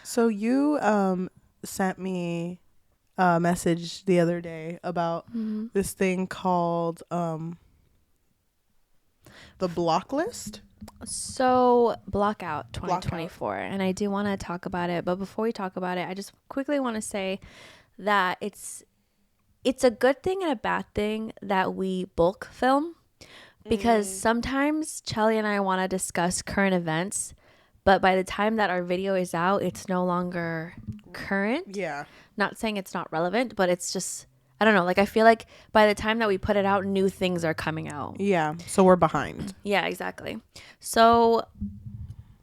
So you sent me a message the other day about this thing called the block list. So block out 2024, and I do want to talk about it. But before we talk about it, I just quickly want to say that it's a good thing and a bad thing that we bulk film, because sometimes Cheli and I want to discuss current events, but by the time that our video is out, it's no longer current. Yeah. Not saying it's not relevant, but it's just, I don't know. Like, I feel like by the time that we put it out, new things are coming out. Yeah. So we're behind. Yeah, exactly. So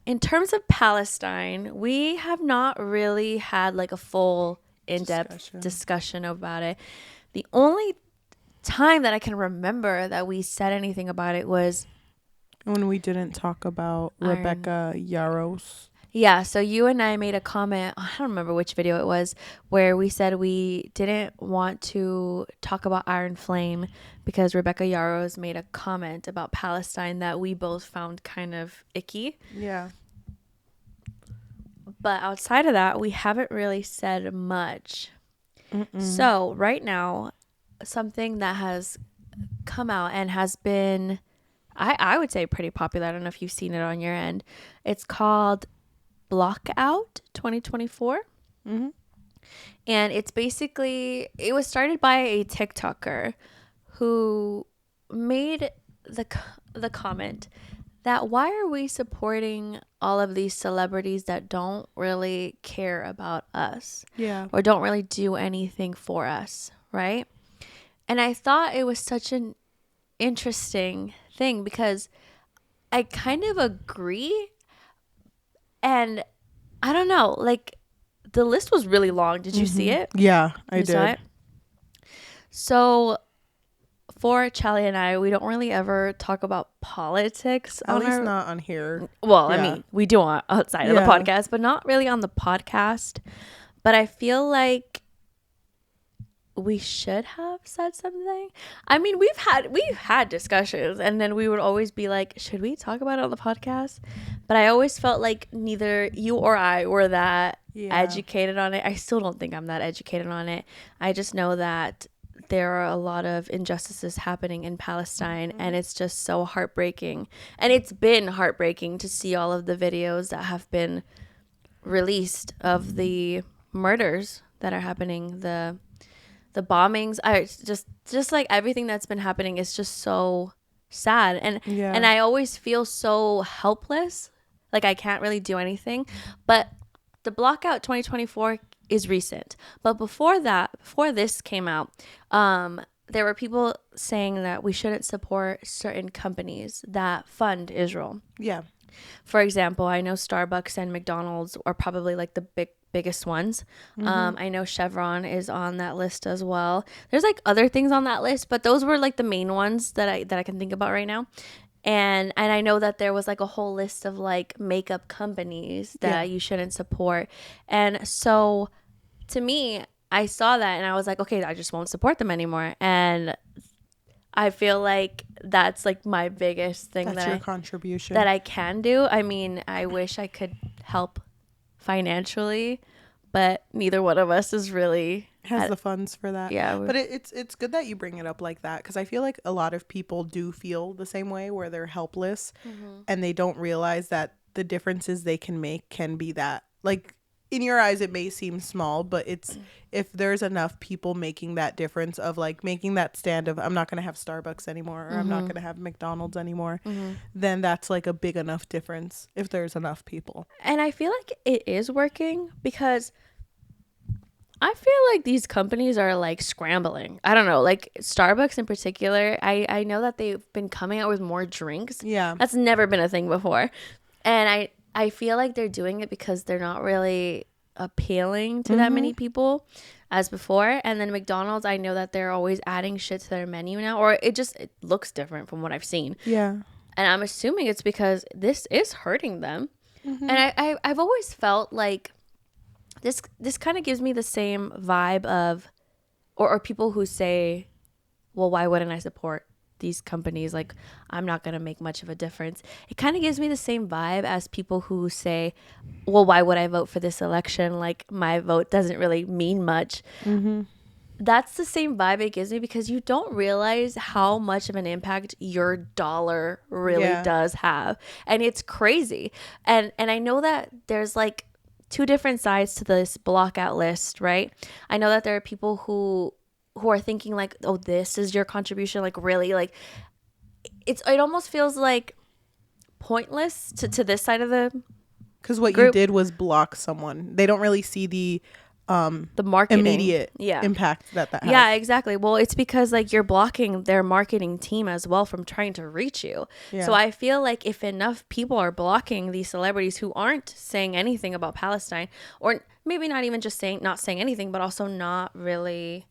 in terms of Palestine, we have not really had like a full in-depth discussion about it. The only time that I can remember that we said anything about it was when we didn't talk about Rebecca Yaros. Yeah, so you and I made a comment, I don't remember which video it was, where we said we didn't want to talk about Iron Flame because Rebecca Yaros made a comment about Palestine that we both found kind of icky. Yeah. But outside of that, we haven't really said much. So right now, something that has come out and has been, I would say, pretty popular. I don't know if you've seen it on your end. It's called Block Out 2024. And it's basically, it was started by a TikToker who made the comment that why are we supporting all of these celebrities that don't really care about us? Yeah. Or don't really do anything for us, right? And I thought it was such an interesting thing because I kind of agree. And I don't know, like the list was really long. Did you see it? Yeah, I did. Saw it? So for Cheli and I, we don't really ever talk about politics. At least not on here. Well, I mean, we do on outside of the podcast, but not really on the podcast. But I feel like we should have said something. I mean, we've had discussions, and then we would always be like, should we talk about it on the podcast? But I always felt like neither you or I were that educated on it. I still don't think I'm that educated on it. I just know that there are a lot of injustices happening in Palestine, and it's just so heartbreaking. And it's been heartbreaking to see all of the videos that have been released of the murders that are happening, the bombings. I just like everything that's been happening is just so sad. And I always feel so helpless. Like I can't really do anything. But the Blockout 2024 is recent. But before this came out, there were people saying that we shouldn't support certain companies that fund Israel. Yeah. For example, I know Starbucks and McDonald's are probably like the biggest ones. I know Chevron is on that list as well. There's like other things on that list, but those were like the main ones that I can think about right now. And I know that there was like a whole list of like makeup companies that you shouldn't support. And so to me, I saw that and I was like, okay, I just won't support them anymore. And I feel like that's like my biggest thing that's your contribution that I can do. I mean, I wish I could help financially, but neither one of us is really has the funds for that. Yeah. But it's good that you bring it up like that, because I feel like a lot of people do feel the same way, where they're helpless and they don't realize that the differences they can make can be that, like, in your eyes it may seem small, but it's if there's enough people making that difference of like making that stand of I'm not going to have Starbucks anymore, or I'm not going to have McDonald's anymore, then that's like a big enough difference if there's enough people. And I feel like it is working, because I feel like these companies are like scrambling. I don't know, like Starbucks in particular. I know that they've been coming out with more drinks. Yeah. That's never been a thing before. And I feel like they're doing it because they're not really appealing to that many people as before. And then McDonald's, I know that they're always adding shit to their menu now, or it looks different from what I've seen. Yeah. And I'm assuming it's because this is hurting them. And I've always felt like this kind of gives me the same vibe of, or people who say, well, why wouldn't I support these companies, like, I'm not going to make much of a difference. It kind of gives me the same vibe as people who say, well, why would I vote for this election? Like, my vote doesn't really mean much. Mm-hmm. That's the same vibe it gives me, because you don't realize how much of an impact your dollar really does have. And it's crazy. And I know that there's like two different sides to this block out list, right? I know that there are people who are thinking like, oh, this is your contribution, like really, like it almost feels like pointless to this side of the because what group. You did was block someone. They don't really see the marketing immediate impact that has. Yeah, exactly. Well, it's because like you're blocking their marketing team as well from trying to reach you. So I feel like if enough people are blocking these celebrities who aren't saying anything about Palestine, or maybe not even just not saying anything, but also not really.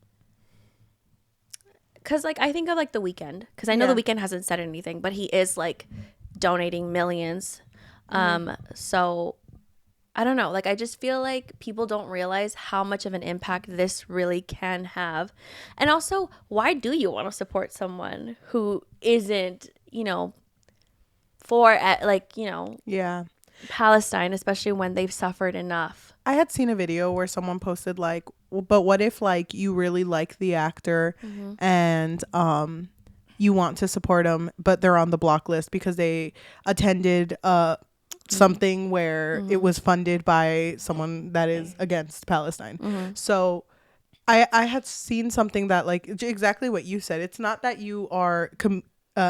Because, like, I think of, like, The Weeknd. Because I know The Weeknd hasn't said anything, but he is, like, donating millions. So, I don't know. Like, I just feel like people don't realize how much of an impact this really can have. And also, why do you want to support someone who isn't, for, Palestine, especially when they've suffered enough? I had seen a video where someone posted like, well, but what if like you really like the actor and you want to support them, but they're on the block list because they attended something where it was funded by someone that is against Palestine. So I had seen something that like exactly what you said. It's not that you are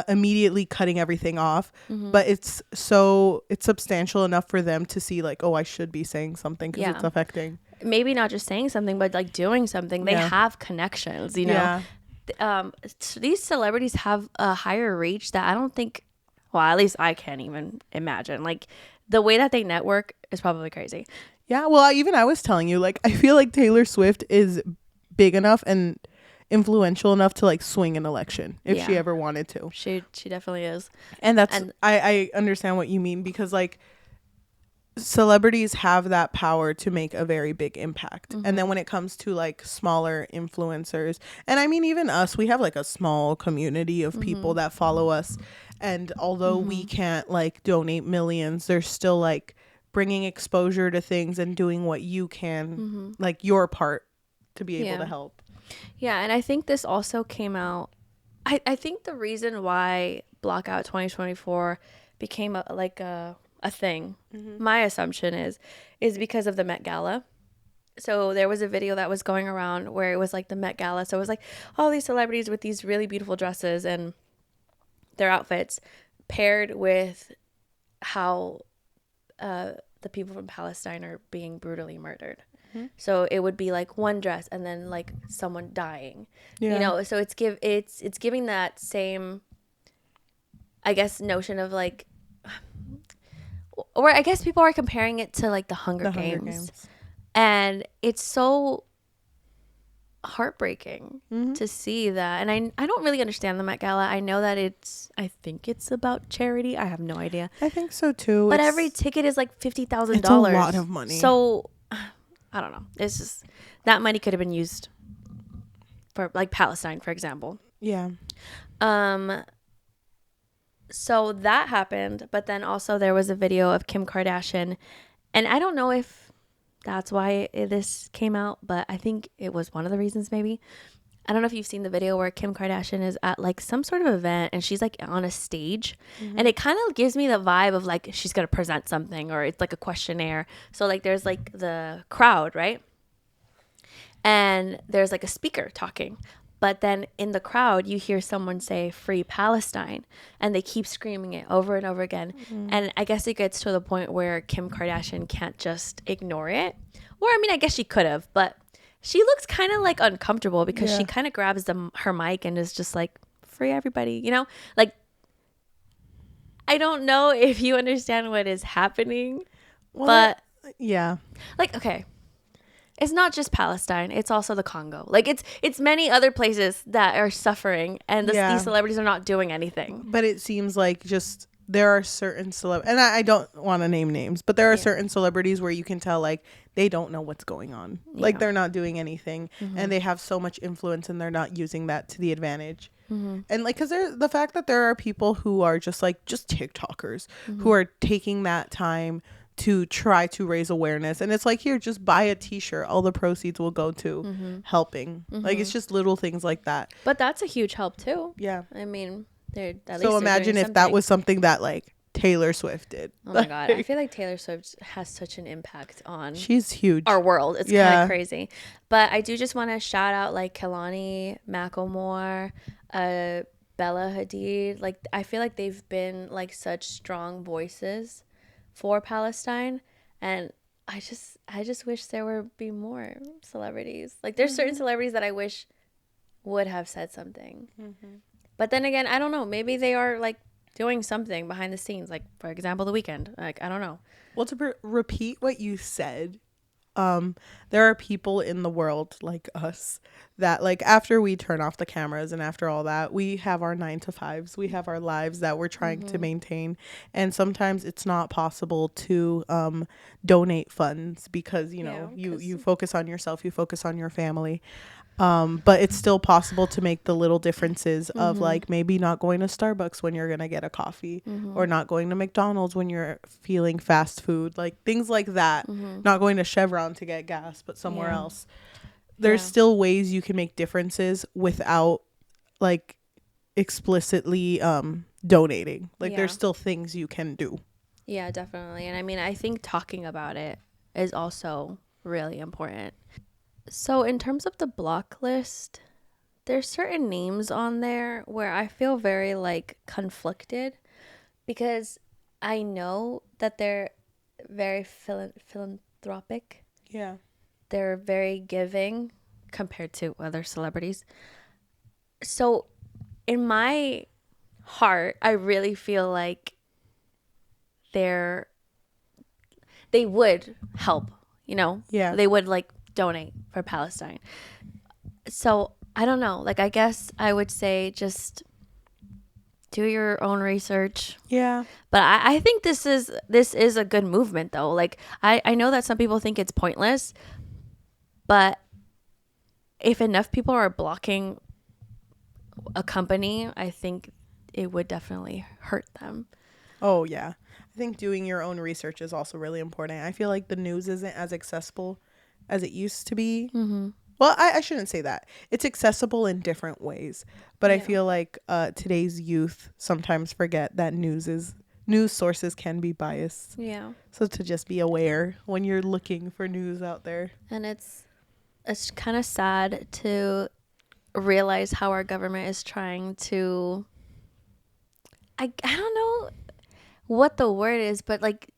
immediately cutting everything off, but it's substantial enough for them to see like, oh, I should be saying something because it's affecting. Maybe not just saying something, but like doing something. They have connections, you know. These celebrities have a higher reach that I don't think, well, at least I can't even imagine. Like the way that they network is probably crazy. Yeah, well, I was telling you, like, I feel like Taylor Swift is big enough and influential enough to like swing an election if she ever wanted to. She definitely is. And I understand what you mean, because like celebrities have that power to make a very big impact. And then when it comes to like smaller influencers, and I mean even us, we have like a small community of people that follow us, and although we can't like donate millions, there's still like bringing exposure to things and doing what you can, like your part to be able to help. Yeah, and I think this also came out, I think the reason why Blockout 2024 became a thing, my assumption is because of the Met Gala. So there was a video that was going around where it was like the Met Gala. So it was like all these celebrities with these really beautiful dresses and their outfits paired with how the people from Palestine are being brutally murdered. So it would be like one dress and then like someone dying, so it's giving that same, I guess, notion of like, or I guess people are comparing it to like the Hunger Games. And it's so heartbreaking to see that. And I don't really understand the Met Gala. I know that I think it's about charity. I have no idea. I think so too. But every ticket is like $50,000. It's a lot of money. So I don't know. It's just that money could have been used for like Palestine, for example. Yeah. So that happened, but then also there was a video of Kim Kardashian, and I don't know if that's why this came out, but I think it was one of the reasons maybe. I don't know if you've seen the video where Kim Kardashian is at like some sort of event and she's like on a stage, and it kind of gives me the vibe of like she's going to present something, or it's like a questionnaire. So like there's like the crowd, right? And there's like a speaker talking. But then in the crowd, you hear someone say "Free Palestine," and they keep screaming it over and over again. And I guess it gets to the point where Kim Kardashian can't just ignore it. Or, I mean, I guess she could have, but she looks kind of like uncomfortable because she kind of grabs her mic and is just like, "Free everybody," you know? Like, I don't know if you understand what is happening, but yeah. Like, okay. It's not just Palestine. It's also the Congo. Like it's many other places that are suffering, and these celebrities are not doing anything. But it seems like just there are certain and I don't want to name names, but there are certain celebrities where you can tell like they don't know what's going on. Like they're not doing anything, and they have so much influence, and they're not using that to the advantage. And like, because the fact that there are people who are just TikTokers who are taking that time to try to raise awareness, and it's like, here, just buy a t-shirt, all the proceeds will go to helping. Like, it's just little things like that, but that's a huge help too. yeah. I mean, they're at So least imagine if that was something that like Taylor Swift did. Oh my god, I feel like Taylor Swift has such an impact on she's huge, our world. It's kind of crazy. But I do just want to shout out like Kehlani Macklemore, Bella Hadid. Like, I feel like they've been like such strong voices for Palestine, and I just wish there would be more celebrities. Like, there's certain celebrities that I wish would have said something. But then again, I don't know. Maybe they are like doing something behind the scenes, like for example, The Weeknd. Like, I don't know. Well, to repeat what you said, there are people in the world like us that, like, after we turn off the cameras and after all that, we have our 9-to-5s, we have our lives that we're trying to maintain, and sometimes it's not possible to donate funds because you focus on yourself, you focus on your family. But it's still possible to make the little differences of like maybe not going to Starbucks when you're gonna get a coffee, or not going to McDonald's when you're feeling fast food, like things like that. Not going to Chevron to get gas, but somewhere else. There's still ways you can make differences without like explicitly donating. Like, there's still things you can do. Yeah, definitely. And I mean, I think talking about it is also really important. So in terms of the block list, there's certain names on there where I feel very like conflicted, because I know that they're very philanthropic. Yeah. They're very giving compared to other celebrities. So in my heart, I really feel like they would help, Yeah. they would like donate for Palestine. So I don't know, like, I guess I would say just do your own research. Yeah. But I think this is a good movement though. Like, I know that some people think it's pointless, but if enough people are blocking a company, I think it would definitely hurt them. Oh yeah, I think doing your own research is also really important. I feel like the news isn't as accessible as it used to be. Well, I shouldn't say that. It's accessible in different ways, but I feel like today's youth sometimes forget that news sources can be biased. Yeah. So to just be aware when you're looking for news out there. And it's kind of sad to realize how our government is trying to, I don't know what the word is, but like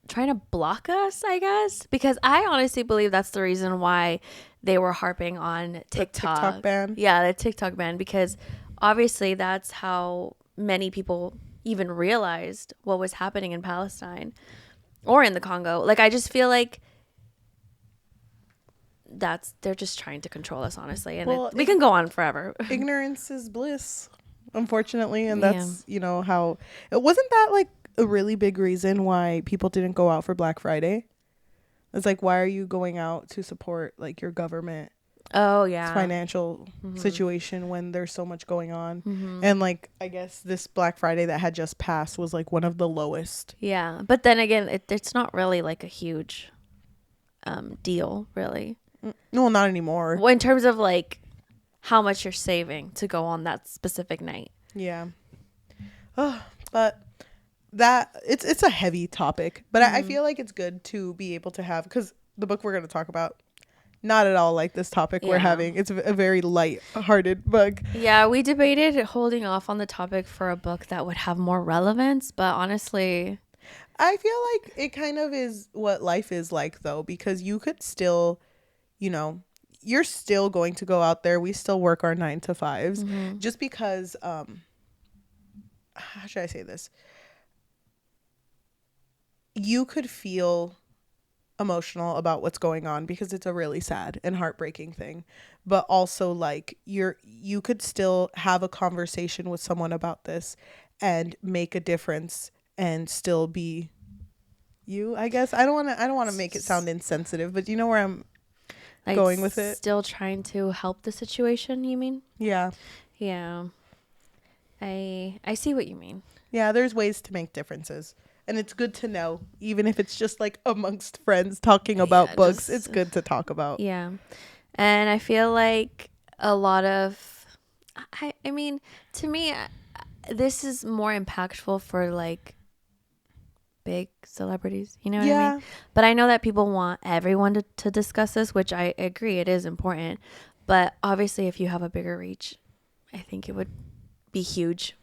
trying to block us, I guess, because I honestly believe that's the reason why they were harping on TikTok. The TikTok ban. Yeah, the TikTok ban, because obviously that's how many people even realized what was happening in Palestine or in the Congo. Like, I just feel like they're just trying to control us, honestly, and we can go on forever. Ignorance is bliss, unfortunately, and that's how it wasn't that like a really big reason why people didn't go out for Black Friday. It's like, why are you going out to support like your government financial situation when there's so much going on? And like, I guess this Black Friday that had just passed was like one of the lowest. Yeah, but then again, it's not really like a huge deal, really. No, not anymore. Well, in terms of like how much you're saving to go on that specific night. Yeah. But that it's a heavy topic, but I feel like it's good to be able to have, because the book we're going to talk about, not at all like this topic we're having. It's a very light-hearted book. Yeah, we debated holding off on the topic for a book that would have more relevance, but honestly, I feel like it kind of is what life is like, though, because you could still, you're still going to go out there. We still work our 9-to-5s, just because, how should I say this? You could feel emotional about what's going on because it's a really sad and heartbreaking thing, but also like you could still have a conversation with someone about this and make a difference and still be you, I guess. I don't want to make it sound insensitive, but you know where I'm like, going with it. Still trying to help the situation, you mean? Yeah. Yeah. I see what you mean. Yeah, there's ways to make differences. And it's good to know, even if it's just like amongst friends talking about books, it's good to talk about. Yeah. And I feel like a lot of, I mean, to me, this is more impactful for like big celebrities, you know what I mean? But I know that people want everyone to discuss this, which I agree, it is important. But obviously, if you have a bigger reach, I think it would be huge.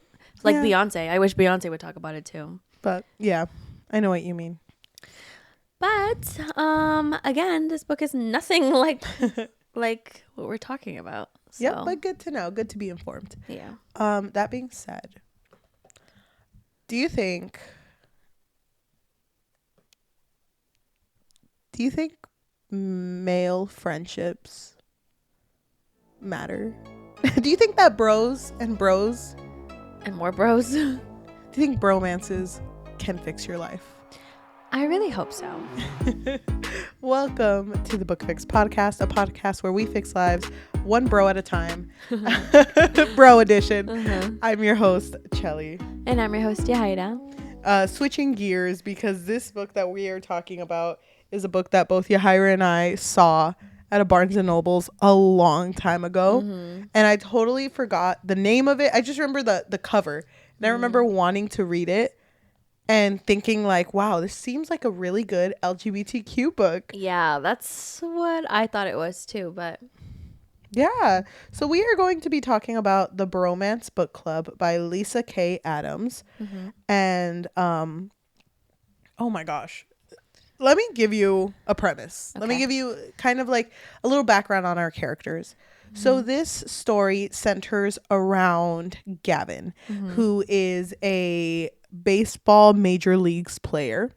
Like Beyonce. I wish Beyonce would talk about it too. But yeah, I know what you mean. But again, this book is nothing like like what we're talking about. So. Yep, but good to know. Good to be informed. Yeah. That being said, do you think male friendships matter? Do you think that bros and more bros? Do you think bromances can fix your life? I really hope so. Welcome to the Book Fix podcast, a podcast where we fix lives one bro at a time. Bro edition. I'm your host, Cheli. And I'm your host, Yajaira. Switching gears, because this book that we are talking about is a book that both Yajaira and I saw at a Barnes & Noble's a long time ago. And I totally forgot the name of it. I just remember the cover. And I remember wanting to read it and thinking like, wow, this seems like a really good LGBTQ book. Yeah, that's what I thought it was too, but... Yeah. So we are going to be talking about the Bromance Book Club by Lyssa Kay Adams. And, oh my gosh. Let me give you a premise. Okay. Let me give you kind of like a little background on our characters. So this story centers around Gavin, who is a baseball major leagues player.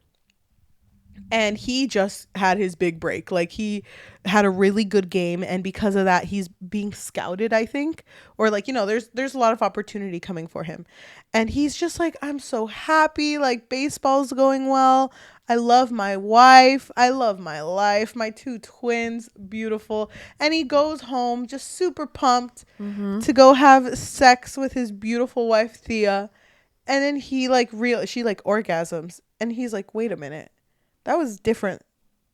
And he just had his big break. Like, he had a really good game, and because of that, he's being scouted, I think. Or like, you know, there's a lot of opportunity coming for him. And he's just like, I'm so happy. Like, baseball's going well. I love my wife. I love my life. My 2 twins, beautiful. And he goes home just super pumped to go have sex with his beautiful wife, Thea. And then she like orgasms. And he's like, wait a minute. That was different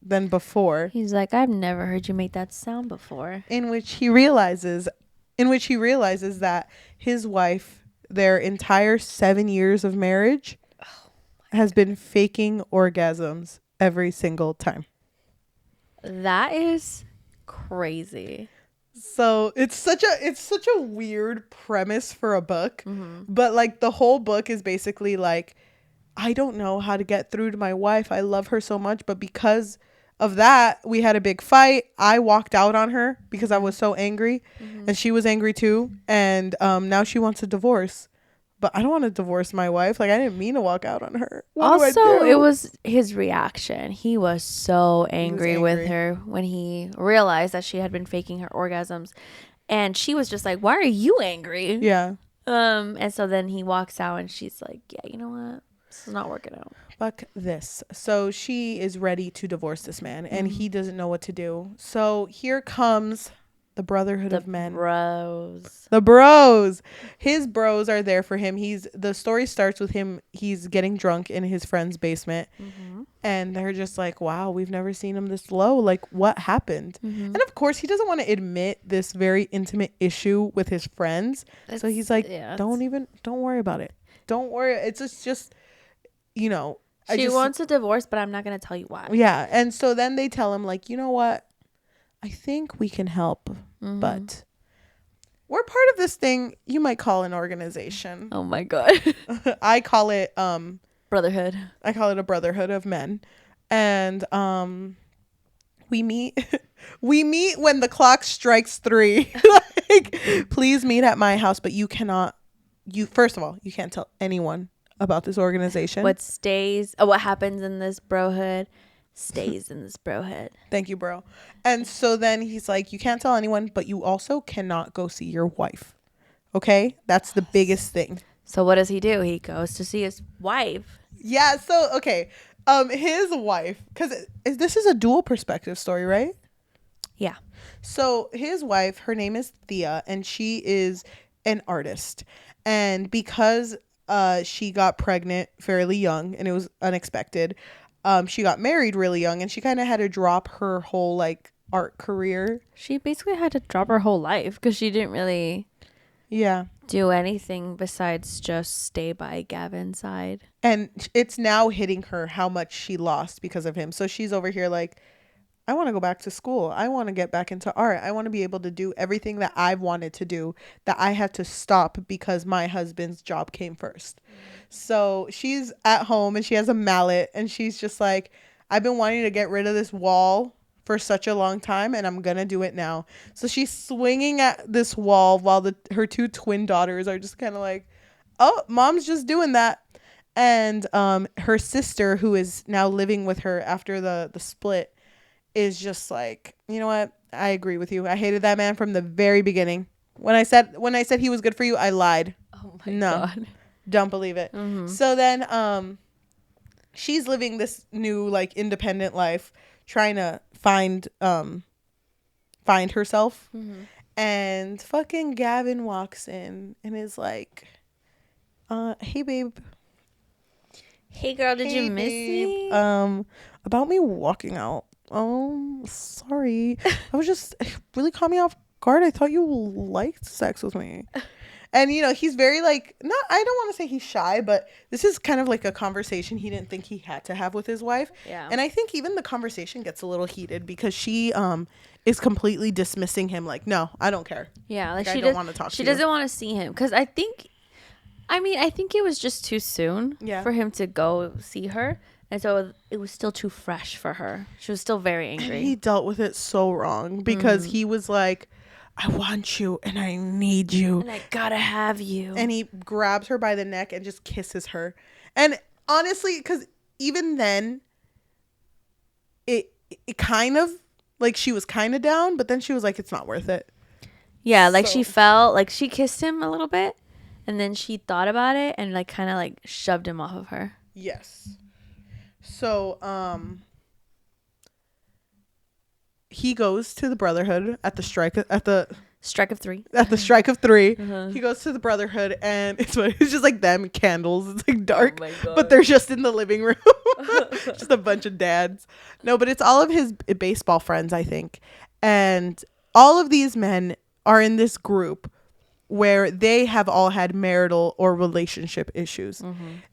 than before. He's like, I've never heard you make that sound before. In which he realizes that his wife, their entire 7 years of marriage, has been faking orgasms every single time. That is crazy. So it's such a weird premise for a book, but like the whole book is basically like, I don't know how to get through to my wife. I love her so much, but because of that, we had a big fight. I walked out on her because I was so angry, and she was angry too. And now she wants a divorce, but I don't want to divorce my wife. Like, I didn't mean to walk out on her. What do I do? It was his reaction. He was so angry with her when he realized that she had been faking her orgasms, and she was just like, "Why are you angry?" Yeah. And so then he walks out, and she's like, "Yeah, you know what? This is not working out. Fuck this." So she is ready to divorce this man, and he doesn't know what to do. So here comes the brotherhood of men. The bros. His bros are there for him. The story starts with him. He's getting drunk in his friend's basement, and they're just like, wow, we've never seen him this low. Like, what happened? And of course, he doesn't want to admit this very intimate issue with his friends. So he's like, don't worry about it. Don't worry. It's just you know, she wants a divorce, but I'm not going to tell you why. Yeah. And so then they tell him, like, you know what? I think we can help, but we're part of this thing you might call an organization. Oh my God. I call it brotherhood. I call it a brotherhood of men. And we meet when the clock strikes 3. Like, please meet at my house, but first of all, you can't tell anyone about this organization. What happens in this brohood stays in this brohood. Thank you, bro. And so then he's like, you can't tell anyone, but you also cannot go see your wife. Okay? That's the biggest thing. So what does he do? He goes to see his wife. Yeah, so okay. His wife, because this is a dual perspective story, right? Yeah. So his wife, her name is Thea, and she is an artist. And because she got pregnant fairly young and it was unexpected, she got married really young, and she kind of had to drop her whole like art career. She basically had to drop her whole life because she didn't really do anything besides just stay by Gavin's side. And it's now hitting her how much she lost because of him. So she's over here like, I want to go back to school. I want to get back into art. I want to be able to do everything that I've wanted to do that I had to stop because my husband's job came first. So she's at home and she has a mallet and she's just like, I've been wanting to get rid of this wall for such a long time and I'm going to do it now. So she's swinging at this wall while her two twin daughters are just kind of like, oh, mom's just doing that. And her sister, who is now living with her after the split, is just like, you know what? I agree with you. I hated that man from the very beginning. When I said he was good for you, I lied. Oh my God. Don't believe it. Mm-hmm. So then she's living this new like independent life, trying to find herself. Mm-hmm. And fucking Gavin walks in and is like, hey babe. Hey girl, did you miss me? About me walking out. Oh, sorry. I was just really caught me off guard. I thought you liked sex with me. And, you know, he's very like, I don't want to say he's shy, but this is kind of like a conversation he didn't think he had to have with his wife. Yeah. And I think even the conversation gets a little heated because she is completely dismissing him like, no, I don't care. Yeah. Like she don't want to talk to you. She doesn't want to see him because I think it was just too soon for him to go see her. And so it was still too fresh for her. She was still very angry. And he dealt with it so wrong because he was like, I want you and I need you. And I gotta have you. And he grabs her by the neck and just kisses her. And honestly, because even then, it kind of, like she was kind of down, but then she was like, it's not worth it. Yeah, like she felt, like she kissed him a little bit. And then she thought about it and like kind of like shoved him off of her. Yes. So, he goes to the Brotherhood at the strike of three. At the strike of three, he goes to the Brotherhood, and it's just like them candles. It's like dark, but they're just in the living room, just a bunch of dads. No, but it's all of his baseball friends, I think, and all of these men are in this group where they have all had marital or relationship issues.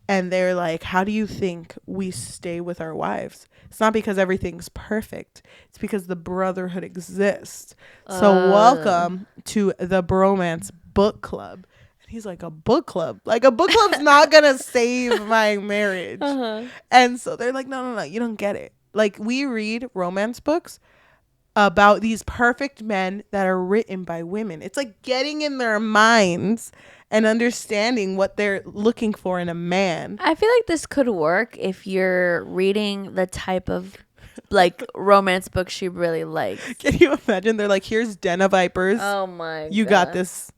And they're like, how do you think we stay with our wives? It's not because everything's perfect. It's because the Brotherhood exists. So welcome to the Bromance Book Club. And he's like, a book club? Like, a book club's not going to save my marriage. And so they're like, no, you don't get it. Like, we read romance books about these perfect men that are written by women. It's like getting in their minds and understanding what they're looking for in a man. I feel like this could work if you're reading the type of like romance book she really likes. Can you imagine? They're like, here's Den of Vipers. Oh my God. You got this.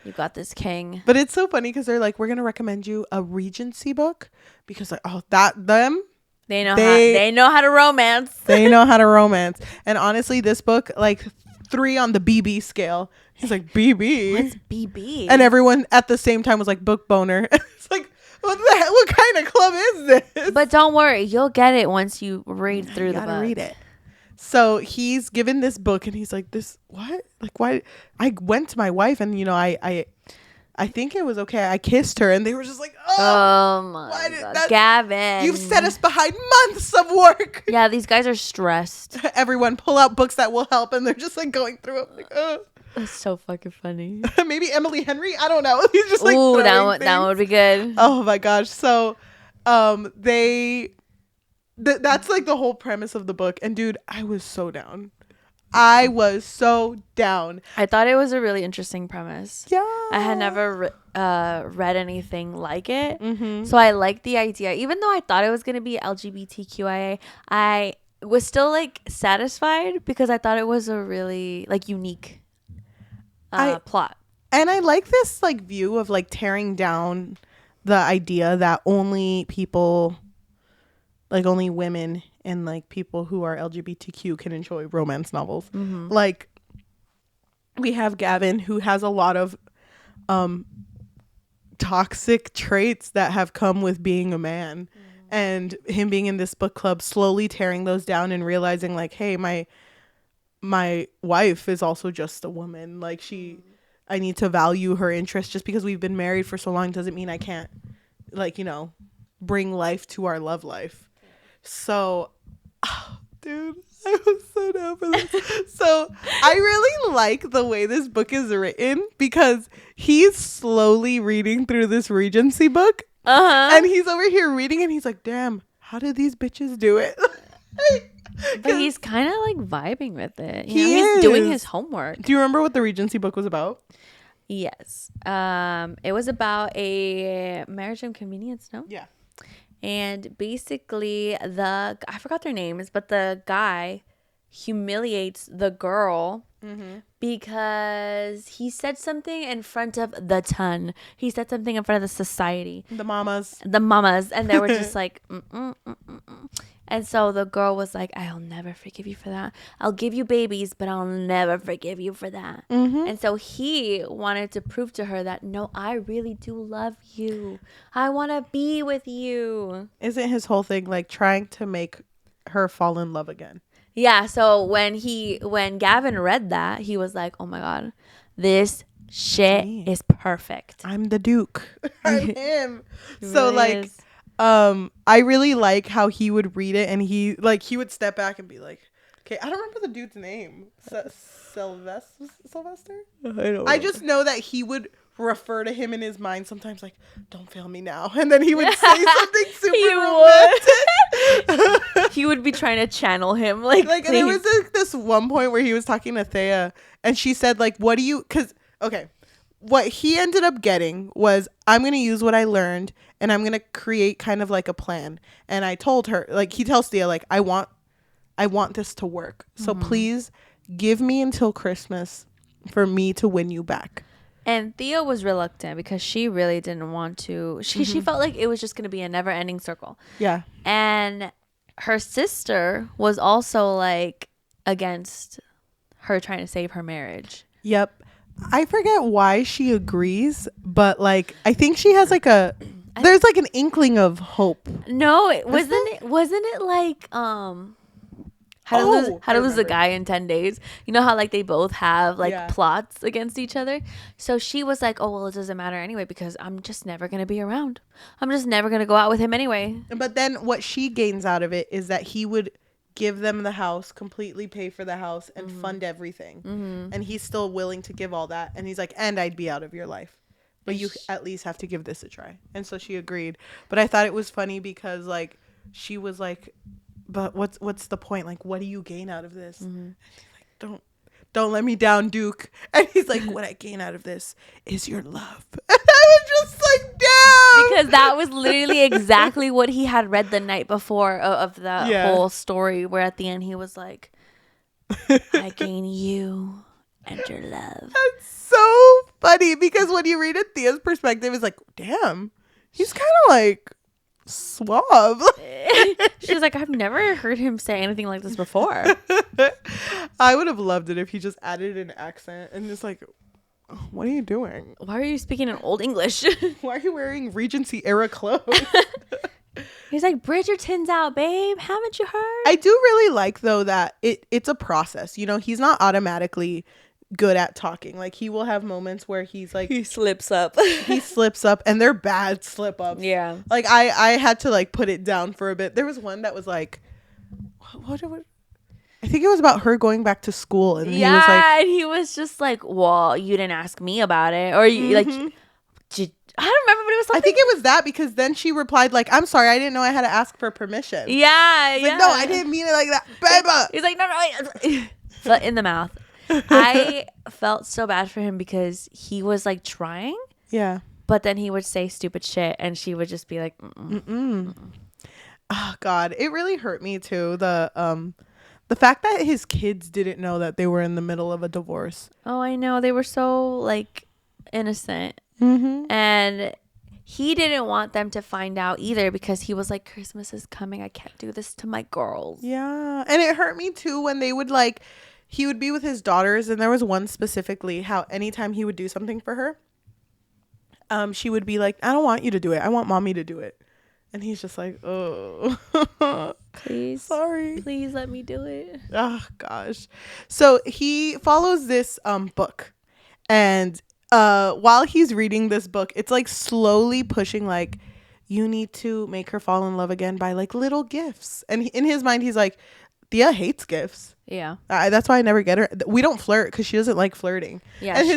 You got this, king. But it's so funny because they're like, we're going to recommend you a Regency book because like, They know how to romance. They know how to romance. And honestly, this book, like 3 on the BB scale. He's like, BB? What's BB? And everyone at the same time was like, book boner. It's like, what the heck? What kind of club is this? But don't worry. You'll get it once you read through the book. You gotta read it. So he's given this book and he's like, this, what? Like, why? I went to my wife and, you know, I think it was okay. I kissed her and they were just like, oh my God. Gavin. You've set us behind months of work. Yeah, these guys are stressed. Everyone pull out books that will help and they're just like going through it. Like, That's so fucking funny. Maybe Emily Henry? I don't know. He's just like, ooh, that would be good. Oh my gosh. So that's like the whole premise of the book. And dude, I was so down. I was so down. I thought it was a really interesting premise. Yeah. I had never read anything like it. So I liked the idea. Even though I thought it was going to be LGBTQIA, I was still like satisfied because I thought it was a really like unique plot. And I like this like view of like tearing down the idea that only women and like people who are LGBTQ can enjoy romance novels. Mm-hmm. Like we have Gavin, who has a lot of toxic traits that have come with being a man, and him being in this book club, slowly tearing those down and realizing like, hey, my wife is also just a woman. Like I need to value her interest. Just because we've been married for so long doesn't mean I can't, like, you know, bring life to our love life. So, dude, I was so down for this. So I really like the way this book is written, because he's slowly reading through this Regency book, and he's over here reading, and he's like, damn, how did these bitches do it? But he's kind of like vibing with it. He's doing his homework. Do you remember what the Regency book was about? Yes. It was about a marriage and convenience, no? Yeah. And basically I forgot their names, but the guy humiliates the girl because he said something in front of the ton. He said something in front of the society. The mamas. And they were just like, And so the girl was like, I'll never forgive you for that. I'll give you babies, but I'll never forgive you for that. And so he wanted to prove to her that, no, I really do love you. I want to be with you. Isn't his whole thing like trying to make her fall in love again? Yeah. So when Gavin read that, he was like, oh my God, this shit is perfect. I'm the Duke. I'm him. So like... I really like how he would read it, and he would step back and be like, okay, I don't remember the dude's name. Sylvester? I just know that he would refer to him in his mind sometimes like, don't fail me now. And then he would say something super romantic. He would be trying to channel him. Like there was this one point where he was talking to Thea, and she said like, what he ended up getting was, I'm going to use what I learned, and I'm going to create kind of like a plan. And I told her, like, he tells Thea, like, I want this to work. So please give me until Christmas for me to win you back. And Thea was reluctant because she really didn't want to. She felt like it was just going to be a never ending circle. Yeah. And her sister was also like against her trying to save her marriage. Yep. I forget why she agrees, but like I think she has like there's like an inkling of hope. No, wasn't it like how to lose a guy in 10 days? You know how like they both have like plots against each other? So she was like, oh well, it doesn't matter anyway because I'm just never going to be around. I'm just never going to go out with him anyway. But then what she gains out of it is that he would give them the house, completely pay for the house, and fund everything. And he's still willing to give all that. And he's like, and I'd be out of your life. But you at least have to give this a try. And so she agreed. But I thought it was funny because like she was like, but what's the point? Like, what do you gain out of this? And she's like, don't let me down, Duke. And he's like, what I gain out of this is your love. And I was just like, damn. Because that was literally exactly what he had read the night before of the whole story, where at the end he was like, I gain you and your love. That's so funny because when you read it, Thea's perspective is like, damn, he's kind of like suave. She's like, I've never heard him say anything like this before. I would have loved it if he just added an accent and just like, what are you doing? Why are you speaking in Old English? Why are you wearing Regency era clothes? He's like, Bridgerton's out, babe. Haven't you heard? I do really like though that it's a process. You know, he's not automatically good at talking. Like he will have moments where he's like, he slips up. And they're bad slip ups. Yeah. Like I had to like put it down for a bit. There was one that was like, what I think it was about her going back to school, and he was like, and he was just like, well, you didn't ask me about it, or you like, I don't remember, but it was something. I think it was that, because then she replied like, I'm sorry, I didn't know I had to ask for permission. Yeah. Like, no, I didn't mean it like that, baby. He's like, no, foot in the mouth. I felt so bad for him because he was like trying, but then he would say stupid shit, and she would just be like, oh God, it really hurt me too. The fact that his kids didn't know that they were in the middle of a divorce. Oh, I know. They were so like innocent. And he didn't want them to find out either because he was like, Christmas is coming. I can't do this to my girls. Yeah. And it hurt me too when they would like, he would be with his daughters, and there was one specifically how anytime he would do something for her, she would be like, I don't want you to do it. I want mommy to do it. And he's just like, oh, please, sorry. Please let me do it. Oh, gosh. So he follows this book. And while he's reading this book, it's like slowly pushing like, you need to make her fall in love again by like little gifts. And in his mind, he's like, Thea hates gifts. Yeah. That's why I never get her. We don't flirt because she doesn't like flirting. Yeah, and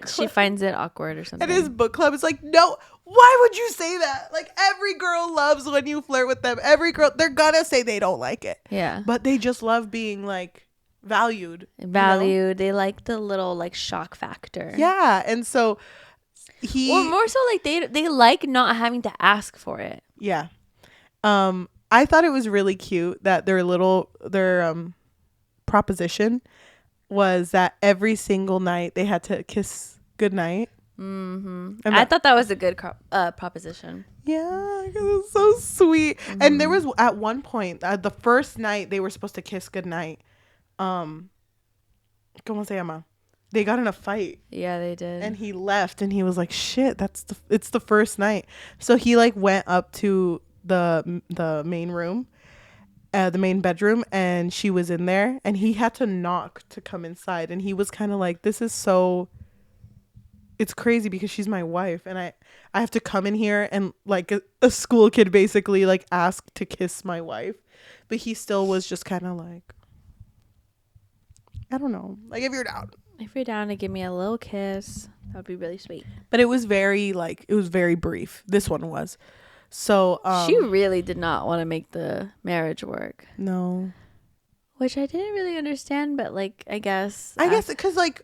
she finds it awkward or something. And his book club is like, no, why would you say that? Like, every girl loves when you flirt with them. Every girl, they're gonna say they don't like it. Yeah. But they just love being like valued. They like the little like shock factor. Yeah. And so or more so like they like not having to ask for it. Yeah. I thought it was really cute that their proposition was that every single night they had to kiss goodnight. Mm-hmm. I thought that was a good proposition. Yeah, because it was so sweet. Mm-hmm. And there was at one point, the first night they were supposed to kiss goodnight. ¿Cómo se llama? They got in a fight. Yeah, they did. And he left, and he was like, "Shit, it's the first night." So he like went up to the main room, the main bedroom, and she was in there, and he had to knock to come inside, and he was kind of like, "This is so." It's crazy because she's my wife, and I have to come in here and like a school kid basically like ask to kiss my wife, but he still was just kind of like, I don't know, like if you're down to give me a little kiss, that would be really sweet. But it was very brief. This one was. So she really did not want to make the marriage work. No. Which I didn't really understand, but like I guess because like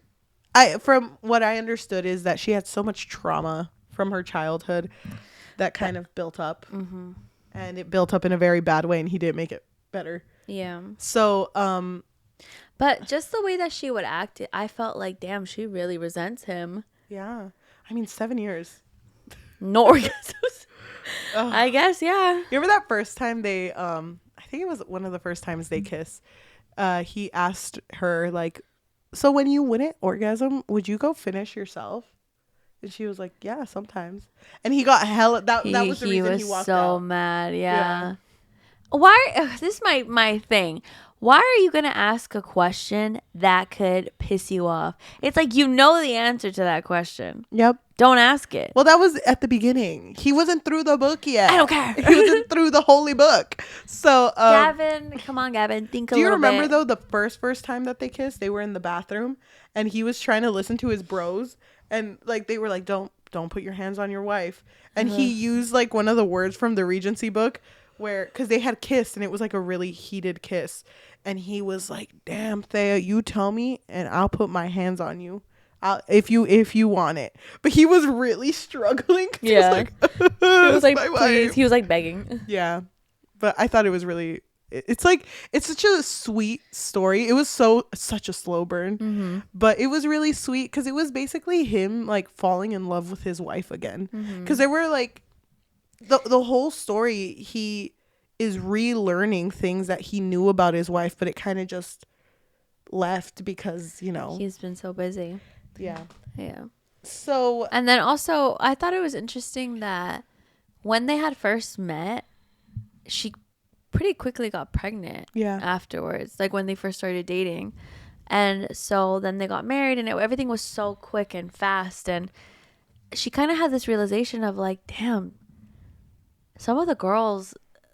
from what I understood is that she had so much trauma from her childhood that kind of built up. Mm-hmm. And it built up in a very bad way, and he didn't make it better. Yeah. So but just the way that she would act, I felt like, damn, she really resents him. Yeah. I mean, 7 years. No orgasms. I guess, yeah. You remember that first time they, I think it was one of the first times they kissed. He asked her, like, so when you wouldn't orgasm, would you go finish yourself? And she was like, yeah, sometimes. And he got hella, that was the reason he walked out. He was so mad, yeah. Why, this is my thing. Why are you going to ask a question that could piss you off? It's like, you know the answer to that question. Yep. Don't ask it. Well, that was at the beginning. He wasn't through the book yet. I don't care. He wasn't through the holy book. So, Gavin, come on, Gavin. Think a little bit. Do you remember, though, the first time that they kissed? They were in the bathroom, and he was trying to listen to his bros. And, like, they were like, don't put your hands on your wife. And he used, like, one of the words from the Regency book because they had kissed, and it was, like, a really heated kiss. And he was like, damn, Thea, you tell me and I'll put my hands on you. If you want it. But he was really struggling. Yeah. He was like, please. He was like begging. Yeah. But I thought it was really, it's like, it's such a sweet story. It was such a slow burn. Mm-hmm. But it was really sweet because it was basically him like falling in love with his wife again. Because there were like, the whole story, he is relearning things that he knew about his wife, but it kind of just left because, he's been so busy. Yeah. So, and then also I thought it was interesting that when they had first met, she pretty quickly got pregnant. Yeah. Afterwards, like when they first started dating, and so then they got married, and everything was so quick and fast, and she kind of had this realization of like, damn, some of the girls,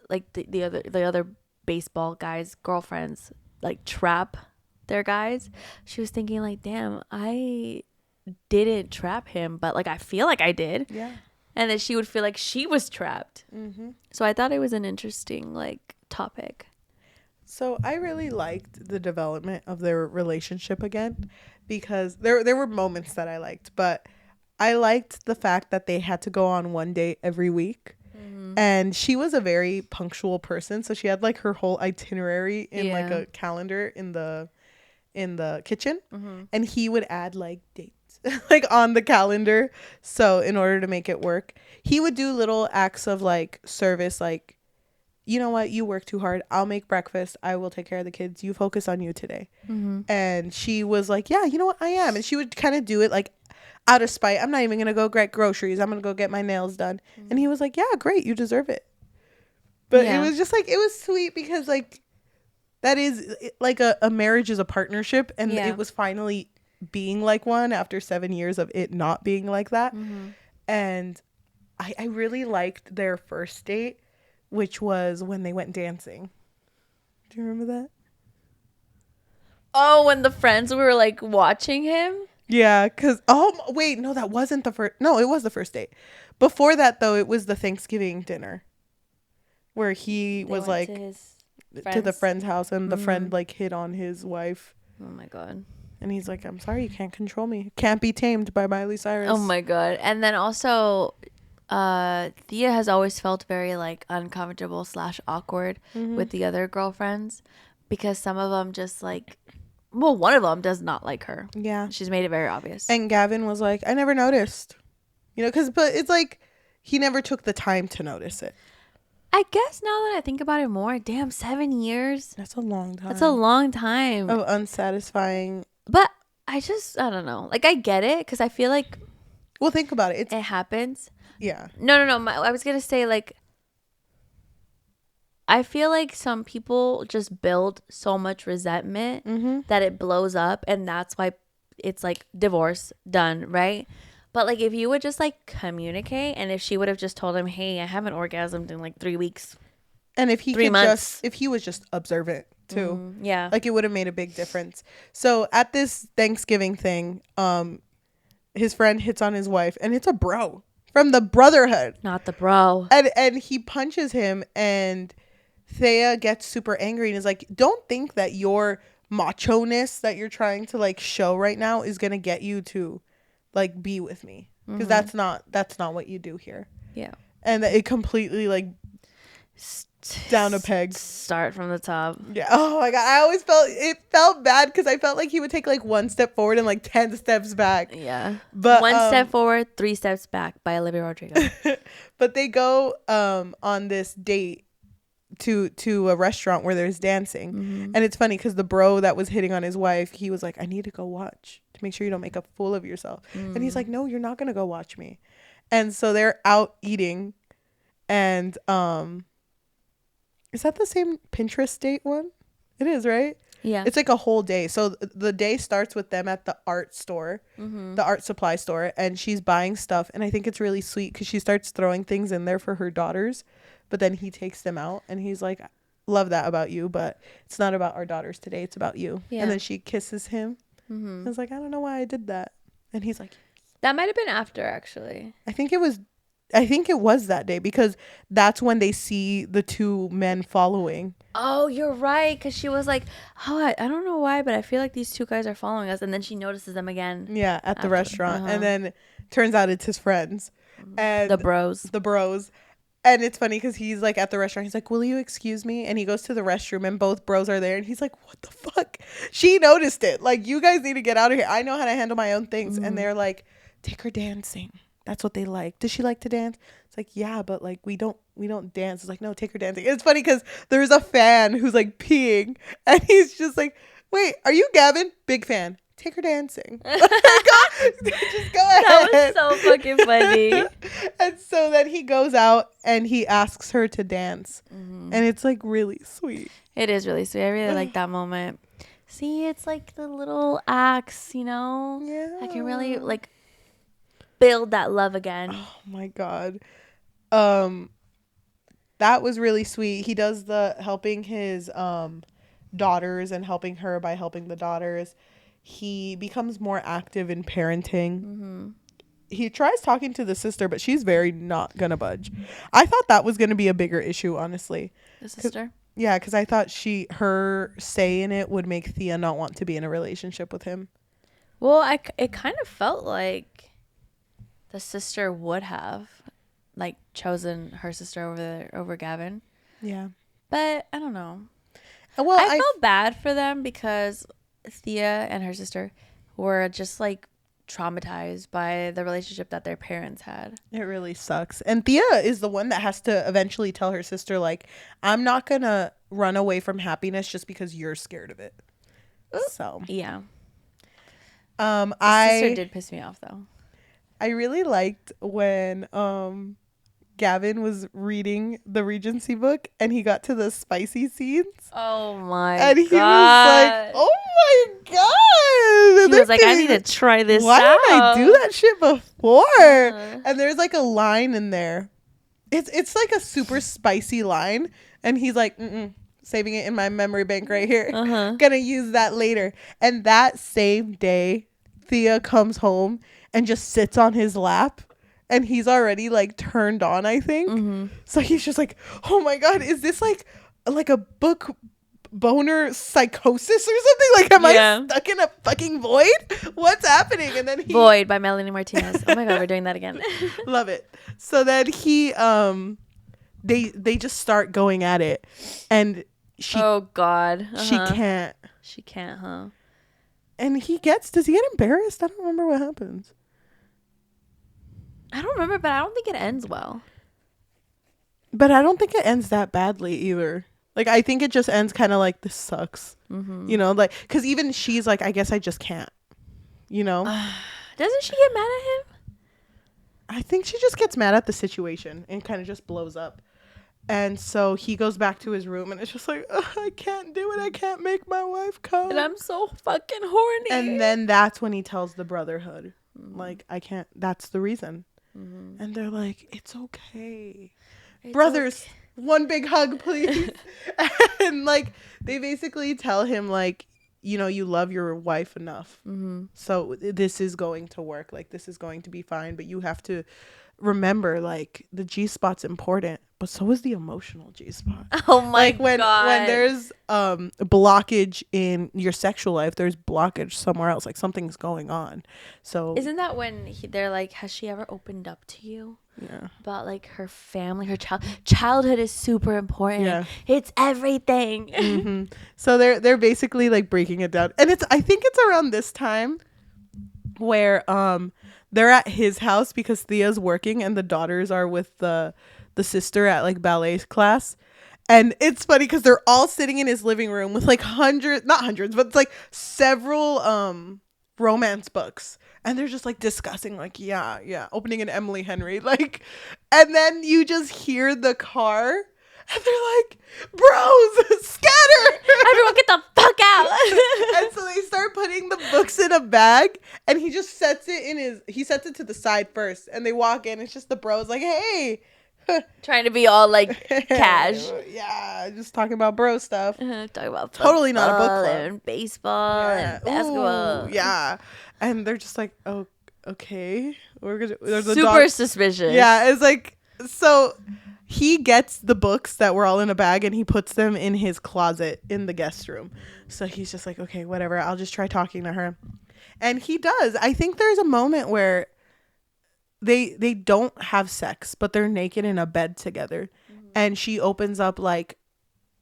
like the other baseball guys' girlfriends, like trap their guys. She was thinking like, damn, I didn't trap him, but like I feel like I did. Yeah. And then she would feel like she was trapped. Mm-hmm. So I thought it was an interesting like topic. So I really liked the development of their relationship again, because there were moments that I liked, but I liked the fact that they had to go on one date every week. And she was a very punctual person, so she had like her whole itinerary in like a calendar in the kitchen, and he would add like dates like on the calendar. So in order to make it work, he would do little acts of like service, like, you know what, you work too hard, I'll make breakfast, I will take care of the kids, you focus on you today. And she was like, yeah, you know what, I am. And she would kind of do it like out of spite. I'm not even gonna go get groceries, I'm gonna go get my nails done. And he was like, yeah, great, you deserve it. But it was just like, it was sweet because like that is like a marriage is a partnership, and it was finally being like one after 7 years of it not being like that. And I really liked their first date, which was when they went dancing. Do you remember that? Oh, when the friends were like watching him? Yeah, because, oh, wait, no, that wasn't the first. No, it was the first date. Before that, though, it was the Thanksgiving dinner where he was like to the friend's house, and the friend like hit on his wife. Oh my God. And he's like, I'm sorry, you can't control me. Can't be tamed by Miley Cyrus. Oh my God. And then also, Thea has always felt very like uncomfortable / awkward with the other girlfriends, because some of them just like, well, one of them does not like her. Yeah. She's made it very obvious. And Gavin was like, I never noticed. You know, but it's like he never took the time to notice it. I guess now that I think about it more, damn, 7 years. That's a long time. That's a long time. Of unsatisfying. But I don't know. Like, I get it, because I feel like. Well, think about it. It happens. Yeah. No. I was going to say, like, I feel like some people just build so much resentment that it blows up, and that's why it's like divorce, done, right? But like, if you would just like communicate, and if she would have just told him, hey, I haven't orgasmed in like 3 weeks, and if he 3 months, if he was just observant too, yeah, like it would have made a big difference. So at this Thanksgiving thing, his friend hits on his wife, and it's a bro from the brotherhood, not the bro, and he punches him, and Thea gets super angry and is like, don't think that your macho-ness that you're trying to like show right now is gonna get you to like be with me, because that's not what you do here. Yeah. And it completely like down a peg. Start from the top. Yeah. Oh my God, I always felt bad, because I felt like he would take like 1 step forward and like 10 steps back. Yeah. But 1 step forward, 3 steps back by Olivia Rodrigo. But they go on this date to a restaurant where there's dancing. And it's funny because the bro that was hitting on his wife, he was like, I need to go watch to make sure you don't make a fool of yourself. And he's like, no, you're not gonna go watch me. And so they're out eating, and is that the same Pinterest date one? It is, right? Yeah. It's like a whole day. So the day starts with them at the art store, the art supply store, and she's buying stuff. And I think it's really sweet because she starts throwing things in there for her daughters, but then he takes them out, and he's like, love that about you, but it's not about our daughters today, it's about you. Yeah. And then she kisses him. I was like, I don't know why I did that. And he's like, that might have been after, actually. I think it was that day, because that's when they see the 2 men following. Oh, you're right, because she was like, oh, I don't know why, but I feel like these 2 guys are following us. And then she notices them again. Yeah, at the restaurant. And then turns out it's his friends. And the bros. And it's funny because he's like at the restaurant. He's like, will you excuse me? And he goes to the restroom, and both bros are there. And he's like, what the fuck? She noticed it. Like, you guys need to get out of here. I know how to handle my own things. And they're like, take her dancing. That's what they like. Does she like to dance? It's like, yeah, but like we don't dance. It's like, no, take her dancing. It's funny because there's a fan who's like peeing, and he's just like, wait, are you Gavin? Big fan. Take her dancing. Just go ahead. That was so fucking funny. And so then he goes out and he asks her to dance, and it's like really sweet. It is really sweet. I really like that moment. See, it's like the little acts, you know. Yeah. I can really like build that love again. Oh my God. That was really sweet. He does the helping his daughters and helping her by helping the daughters. He becomes more active in parenting. He tries talking to the sister, but she's very not gonna budge. I thought that was gonna be a bigger issue, honestly. The sister? Yeah, because I thought her say in it would make Thea not want to be in a relationship with him. Well, it kind of felt like the sister would have like chosen her sister over Gavin. Yeah. But I don't know. Well, I felt bad for them because Thea and her sister were just like traumatized by the relationship that their parents had. It really sucks. And Thea is the one that has to eventually tell her sister, like, I'm not gonna run away from happiness just because you're scared of it. So yeah. Sister did piss me off though. I really liked when Gavin was reading the Regency book and he got to the spicy scenes. Oh my god. And he was like, oh my god. He was like, I need to try this Why out. didn't I do that shit before? And there's like a line in there. It's like a super spicy line. And he's like, saving it in my memory bank right here. Gonna use that later. And that same day, Thea comes home and just sits on his lap. And he's already like turned on, I think. So he's just like, oh my god, is this like a book boner psychosis or something? Like, am I stuck in a fucking void? What's happening? And then Void by Melanie Martinez. Oh my god, we're doing that again. Love it. So then he they just start going at it, and she oh god, she can't, huh? And does he get embarrassed? I don't remember what happens. I don't remember, but I don't think it ends well. But I don't think it ends that badly either. Like, I think it just ends kind of like, this sucks. You know, like, because even she's like, I guess I just can't. You know? Doesn't she get mad at him? I think she just gets mad at the situation and kind of just blows up. And so he goes back to his room and it's just like, I can't do it. I can't make my wife come. And I'm so fucking horny. And then that's when he tells the Brotherhood, like, I can't, that's the reason. And they're like, it's okay. Brothers, okay. One big hug, please. And like, they basically tell him, like, you know, you love your wife enough. So this is going to work. Like, this is going to be fine. But you have to remember, like, the G-spot's important. But so is the emotional G-spot. Oh my God. When there's blockage in your sexual life, there's blockage somewhere else. Like, something's going on. So isn't that when they're like, has she ever opened up to you? Yeah. About like her family, her childhood is super important. Yeah. It's everything. So they're basically like breaking it down. And I think it's around this time where they're at his house because Thea's working and the daughters are with the sister at like ballet class. And it's funny because they're all sitting in his living room with like not hundreds, but it's like several romance books. And they're just like discussing like, yeah, opening an Emily Henry. Like, and then you just hear the car and they're like, bros, scatter. Everyone get the fuck out. And so they start putting the books in a bag and he just sets it to the side first. And they walk in. It's just the bros like, hey. Trying to be all like cash. Yeah, just talking about bro stuff. Talking about totally not a book club. And baseball and basketball. Ooh, yeah. And they're just like, oh, okay. There's super suspicious. Yeah, it's like, so he gets the books that were all in a bag and he puts them in his closet in the guest room. So he's just like, okay, whatever. I'll just try talking to her. And he does. I think there's a moment where they don't have sex, but they're naked in a bed together. And she opens up like,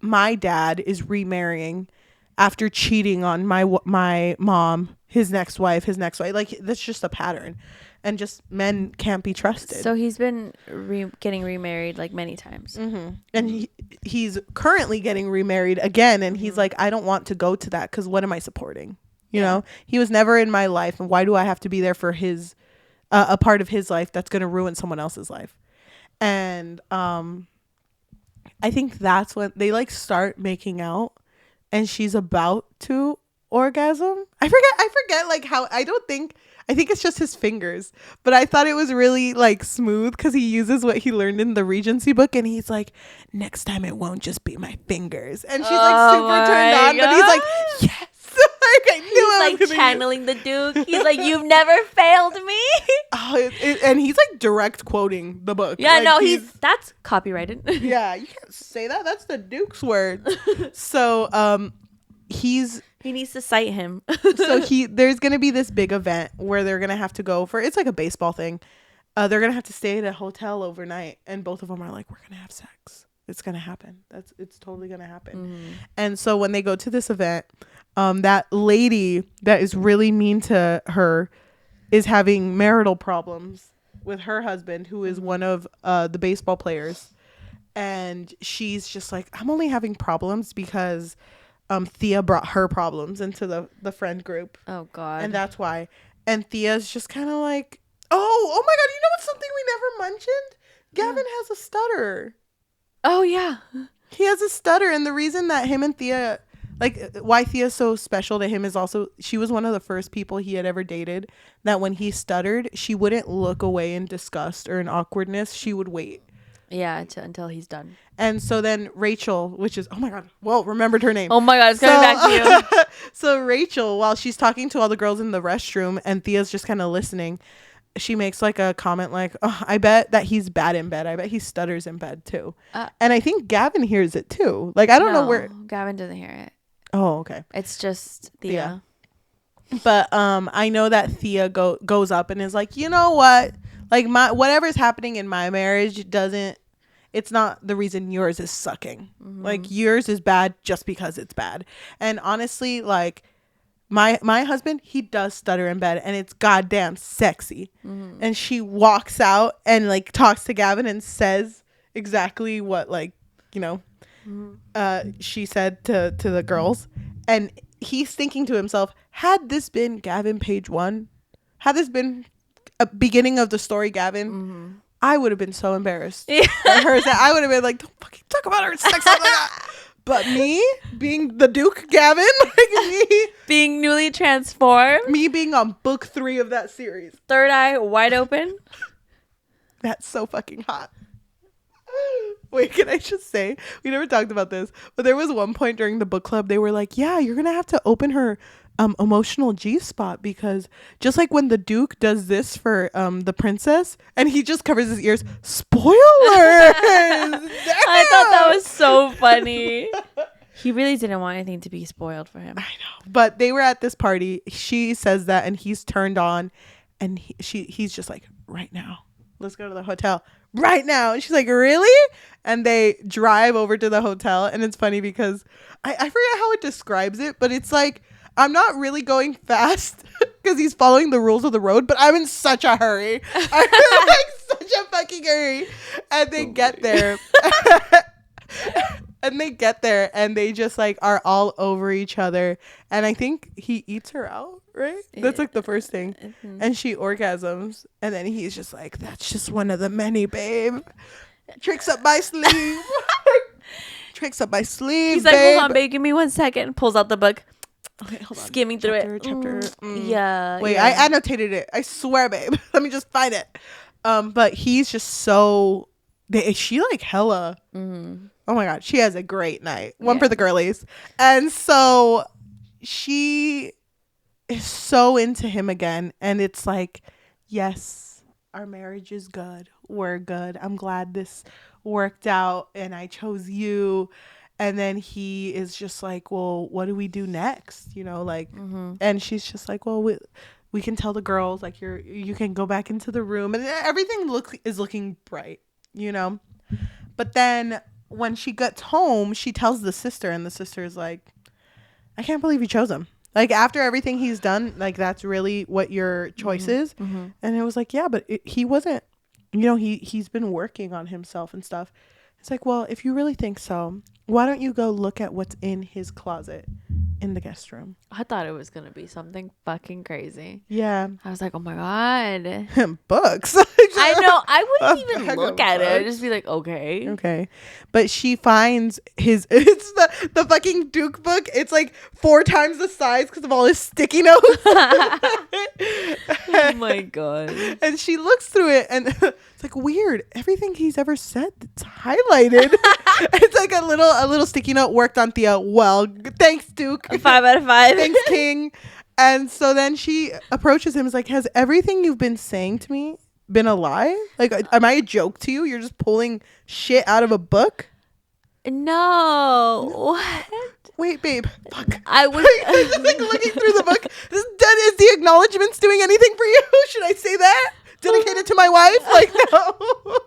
my dad is remarrying after cheating on my mom, his next wife. Like, that's just a pattern. And just men can't be trusted. So he's been getting remarried like many times. And he's currently getting remarried again. And he's like, I don't want to go to that because what am I supporting? You know, he was never in my life. And why do I have to be there for his a part of his life that's going to ruin someone else's life? And I think that's when they like start making out and she's about to orgasm. I forget like how, I think it's just his fingers, but I thought it was really like smooth because he uses what he learned in the Regency book and he's like, next time it won't just be my fingers. And she's like super turned on, but he's like, yes. Like, I knew he's like channeling the Duke. He's like, you've never failed me. And he's like direct quoting the book. Yeah, like, no, that's copyrighted. Yeah, you can't say that. That's the Duke's word. So he needs to cite him. So there's gonna be this big event where they're gonna have to go for, it's like a baseball thing. They're gonna have to stay at a hotel overnight, and both of them are like, we're gonna have sex. It's gonna happen. It's totally gonna happen. And so when they go to this event, that lady that is really mean to her is having marital problems with her husband, who is one of the baseball players. And she's just like, I'm only having problems because Thea brought her problems into the friend group. Oh, God. And that's why. And Thea's just kind of like, oh my God, you know what's something we never mentioned? Gavin has a stutter. Oh, yeah. He has a stutter. And the reason that him and Thea, like, why Thea's so special to him is also, she was one of the first people he had ever dated that when he stuttered, she wouldn't look away in disgust or in awkwardness. She would wait. Yeah, until he's done. And so then Rachel, which is, oh my God, well, remembered her name. Oh my God, it's coming back to you. So Rachel, while she's talking to all the girls in the restroom and Thea's just kind of listening, she makes like a comment like, oh, I bet that he's bad in bed. I bet he stutters in bed too. And I think Gavin hears it too. Like, I don't know where. Gavin doesn't hear it. Oh, okay. It's just Thea. But I know that Thea goes up and is like, you know what? Like, whatever's happening in my marriage it's not the reason yours is sucking. Like, yours is bad just because it's bad. And honestly, like, my husband, he does stutter in bed and it's goddamn sexy. And she walks out and like talks to Gavin and says exactly what, like, you know, she said to the girls. And he's thinking to himself, had this been Gavin page 1, had this been a beginning of the story Gavin, I would have been so embarrassed. I would have been like, don't fucking talk about her sex like that. But me being the Duke Gavin, like me being newly transformed, me being on book 3 of that series, third eye wide open, that's so fucking hot. Wait, can I just say, we never talked about this, but there was one point during the book club they were like, yeah, you're gonna have to open her emotional G-spot, because just like when the Duke does this for the princess and he just covers his ears, spoilers. I thought that was so funny. He really didn't want anything to be spoiled for him. I know, but they were at this party, she says that, and he's turned on, and he's just like, right now, let's go to the hotel right now. And she's like, really? And they drive over to the hotel, and it's funny because I forget how it describes it, but it's like, I'm not really going fast because he's following the rules of the road, but I'm in such a hurry. I'm in like such a fucking hurry. And they get there. And they get there and they just like are all over each other. And I think he eats her out, right? That's like the first thing. And she orgasms. And then he's just like, that's just one of the many, babe. Tricks up my sleeve. Tricks up my sleeve, he's like, hold on, babe, give me 1 second. Pulls out the book. Okay, hold on. Skimming through it. Chapter. Yeah. Wait, I annotated it. I swear, babe. Let me just find it. But he's just so. She like hella. Oh my God, she has a great night. One for the girlies, and so she is so into him again, and it's like, yes, our marriage is good. We're good. I'm glad this worked out, and I chose you. And then he is just like, well, what do we do next? You know, like, and she's just like, well, we can tell the girls, like, you can go back into the room, and everything is looking bright, you know. But then when she gets home, she tells the sister, and the sister is like, I can't believe you chose him. Like, after everything he's done, like, that's really what your choice is. And it was like, yeah, but he wasn't, you know, he's been working on himself and stuff. It's like, well, if you really think so, why don't you go look at what's in his closet in the guest room? I thought it was going to be something fucking crazy. Yeah. I was like, oh my God. Books. I know. I wouldn't even look at it. I'd just be like, okay. Okay. But she finds it's the fucking Duke book. It's like 4 times the size because of all his sticky notes. Oh my God. And she looks through it and it's like, weird. Everything he's ever said, it's highlighted. It's like a little sticky note, worked on Thea. Well, thanks, Duke. A 5 out of 5. Thanks, King. And so then she approaches him. Is like, has everything you've been saying to me been a lie? Like, am I a joke to you? You're just pulling shit out of a book? No. What? Wait, babe. Fuck. I was just like looking through the book. Is the acknowledgements doing anything for you? Should I say that? Dedicated to my wife? Like, no.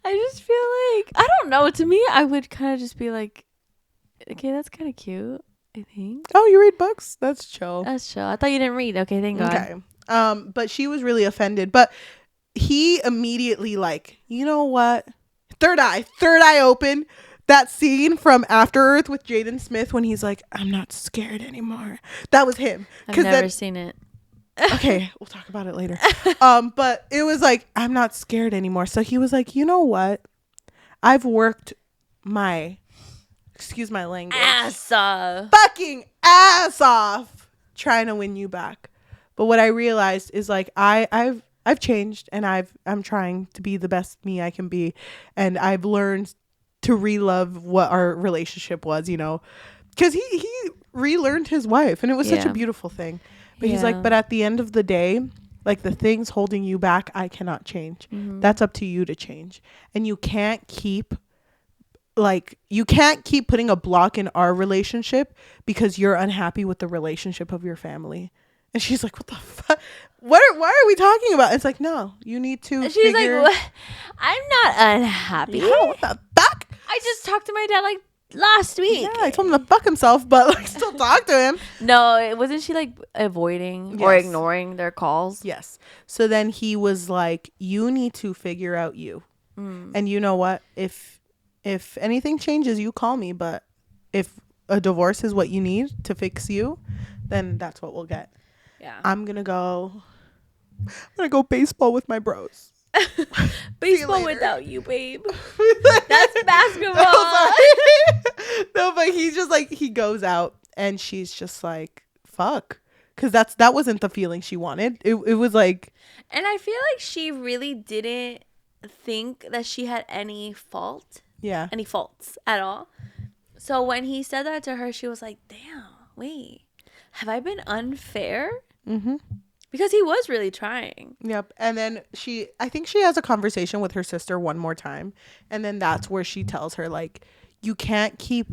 I just feel like, I don't know. To me, I would kind of just be like, okay, that's kind of cute, I think. Oh, you read books? That's chill. That's chill. I thought you didn't read. Okay, thank God. Okay. But she was really offended. But he immediately like, you know what? Third eye open. That scene from After Earth with Jaden Smith when he's like, I'm not scared anymore. That was him. I've never seen it. Okay, we'll talk about it later. But it was like, I'm not scared anymore. So he was like, you know what? I've worked my, excuse my language, ass off, fucking ass off trying to win you back. But what I realized is like I've changed, and I'm trying to be the best me I can be, and I've learned to relove what our relationship was, you know, because he relearned his wife, and it was such a beautiful thing. But he's like, but at the end of the day, like the things holding you back, I cannot change. That's up to you to change. And you can't keep putting a block in our relationship because you're unhappy with the relationship of your family. And she's like, what the fuck? Why are we talking about? It's like, no, you need to. She's like, what? I'm not unhappy. Yeah, what the fuck? I just talked to my dad like last week. Yeah, I told him to fuck himself, but like still talk to him. No, wasn't she like avoiding or ignoring their calls? Yes. So then he was like, you need to figure out you. And you know what? If anything changes, you call me. But if a divorce is what you need to fix you, then that's what we'll get. Yeah. I'm gonna go baseball with my bros. Baseball without you, babe. That's basketball. No, but he's just like, he goes out and she's just like, fuck. Because that wasn't the feeling she wanted. It was like. And I feel like she really didn't think that she had any faults at all. So when he said that to her, she was like, damn, wait, have I been unfair? Because he was really trying. Yep. And then I think she has a conversation with her sister one more time. And then that's where she tells her, like, you can't keep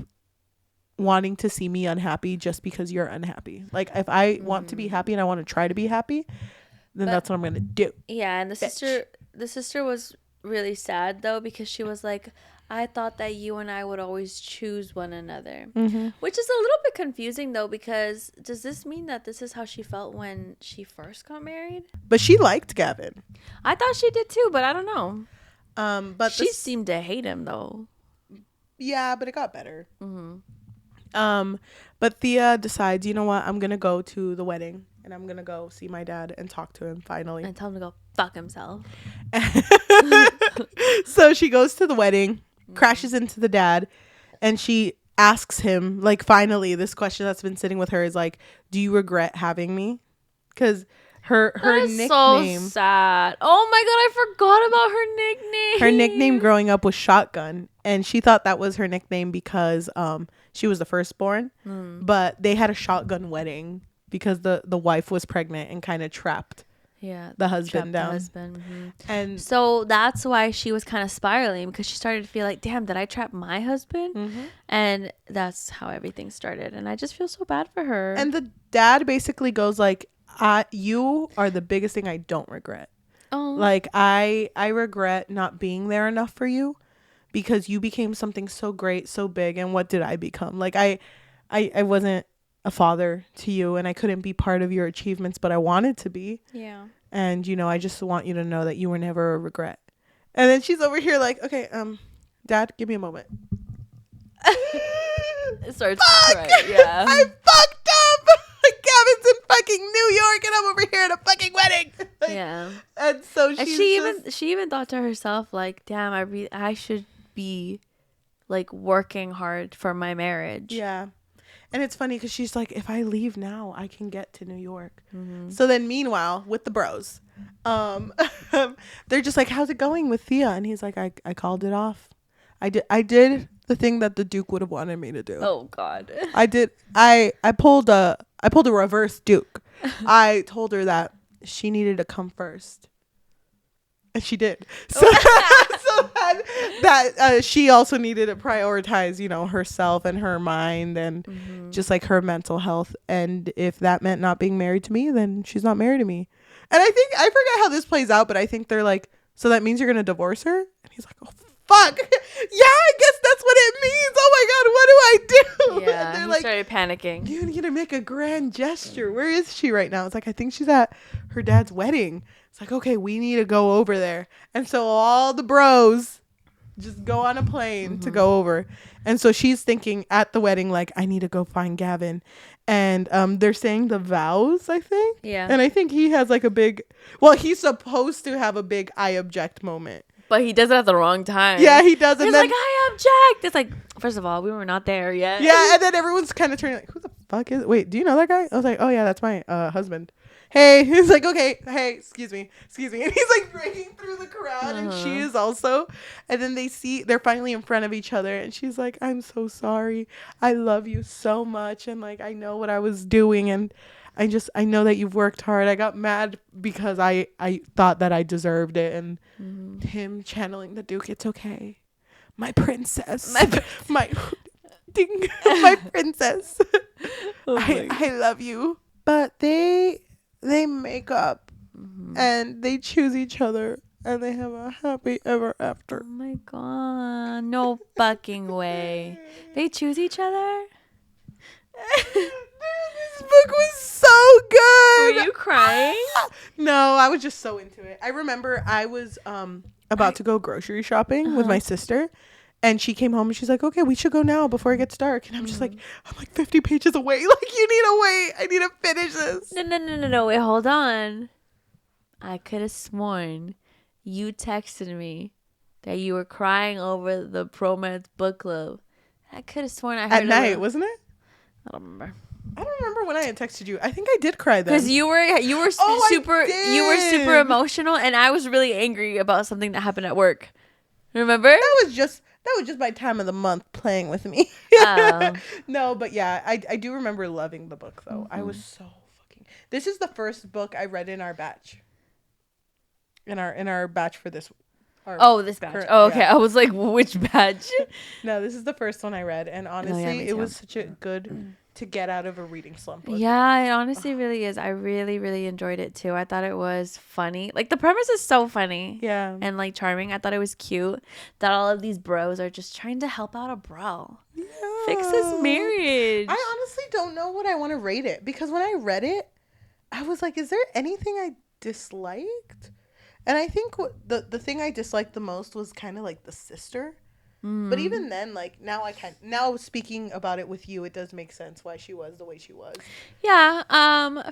wanting to see me unhappy just because you're unhappy. Like, if I want to be happy and I want to try to be happy, then that's what I'm going to do. Yeah. And the sister was really sad, though, because she was like, I thought that you and I would always choose one another. Which is a little bit confusing, though, because does this mean that this is how she felt when she first got married? But she liked Gavin. I thought she did, too, but I don't know. But she seemed to hate him, though. Yeah, but it got better. But Thea decides, you know what? I'm going to go to the wedding. And I'm going to go see my dad and talk to him finally. And tell him to go fuck himself. So she goes to the wedding, crashes into the dad, and she asks him, like, finally, this question that's been sitting with her is like, do you regret having me? Because her nickname. So sad. Oh my God, I forgot about her nickname. Her nickname growing up was Shotgun. And she thought that was her nickname because she was the firstborn. But they had a shotgun wedding because the wife was pregnant and kind of trapped the husband down. And so that's why she was kind of spiraling, because she started to feel like, damn, did I trap my husband? And that's how everything started. And I just feel so bad for her. And the dad basically goes like, you are the biggest thing I don't regret. Like I regret not being there enough for you, because you became something so great, so big. And what did I become? Like I wasn't a father to you, and I couldn't be part of your achievements, but I wanted to be. Yeah. And, you know, I just want you to know that you were never a regret. And then she's over here like, okay, Dad, give me a moment. It starts to cry. Yeah. I fucked up. Gavin's in fucking New York and I'm over here at a fucking wedding. Yeah. And so she even thought to herself, like, damn, I should be like working hard for my marriage. Yeah. And it's funny because she's like, if I leave now, I can get to New York. So then meanwhile, with the bros, they're just like, how's it going with Thea? And he's like, I called it off. I did the thing that the Duke would have wanted me to do. Oh God. I did. I pulled a reverse Duke. I told her that she needed to come first. And she did. So that she also needed to prioritize, you know, herself and her mind and just like her mental health. And if that meant not being married to me, then she's not married to me. And I forget how this plays out, but I think they're like, so that means you're going to divorce her? And he's like, oh, fuck? Yeah, I guess that's what it means. Oh my God, what do I do? Yeah, they're he like, started panicking. you need to make a grand gesture. Where is she right now? It's like, I think she's at her dad's wedding. It's like, okay, we need to go over there. And so all the bros just go on a plane to go over. And so she's thinking at the wedding, like, I need to go find Gavin. And they're saying the vows, I think. Yeah. And I think he has like a big, well, he's supposed to have a big I object moment. But he does it at the wrong time. Yeah, he does. He's like, I object. It's like, first of all, we were not there yet. Yeah, and then everyone's kind of turning like, who the fuck is, wait, do you know that guy? I was like, oh yeah, that's my husband. Hey, he's like, okay, hey, excuse me. And he's like breaking through the crowd, and she is also. And then they're finally in front of each other, and she's like, I'm so sorry. I love you so much, and like, I know what I was doing, and I know that you've worked hard. I got mad because I thought that I deserved it, and him channeling the Duke, it's okay. My princess. My ding, my princess. I love you. But they make up and they choose each other and they have a happy ever after. Oh my God. No fucking way. They choose each other? This book was so good. Were you crying? No, I was just so into it. I remember I was about to go grocery shopping with my sister. And she came home and she's like, okay, we should go now before it gets dark. And I'm just like, I'm like 50 pages away. Like, you need to wait. I need to finish this. No. Wait, hold on. I could have sworn you texted me that you were crying over the Bromance Book Club. I could have sworn I heard at night, wasn't it? I don't remember. I don't remember when I had texted you. I think I did cry then. Because you were super emotional, and I was really angry about something that happened at work. Remember? That was just my time of the month playing with me. No, but yeah, I do remember loving the book though. I was so fucking. This is the first book I read in our batch. In our batch for this. This batch. Okay. Yeah. I was like, which batch? No, this is the first one I read, and honestly, it was such a good to get out of a reading slump. Yeah, it honestly really is. I really, really enjoyed it too. I thought it was funny. Like, the premise is so funny. Yeah. And like charming. I thought it was cute that all of these bros are just trying to help out a bro. Yeah. Fix his marriage. I honestly don't know what I want to rate it, because when I read it, I was like, is there anything I disliked? And I think the thing I disliked the most was kind of like the sister. But even then, like, now speaking about it with you, it does make sense why she was the way she was. Yeah.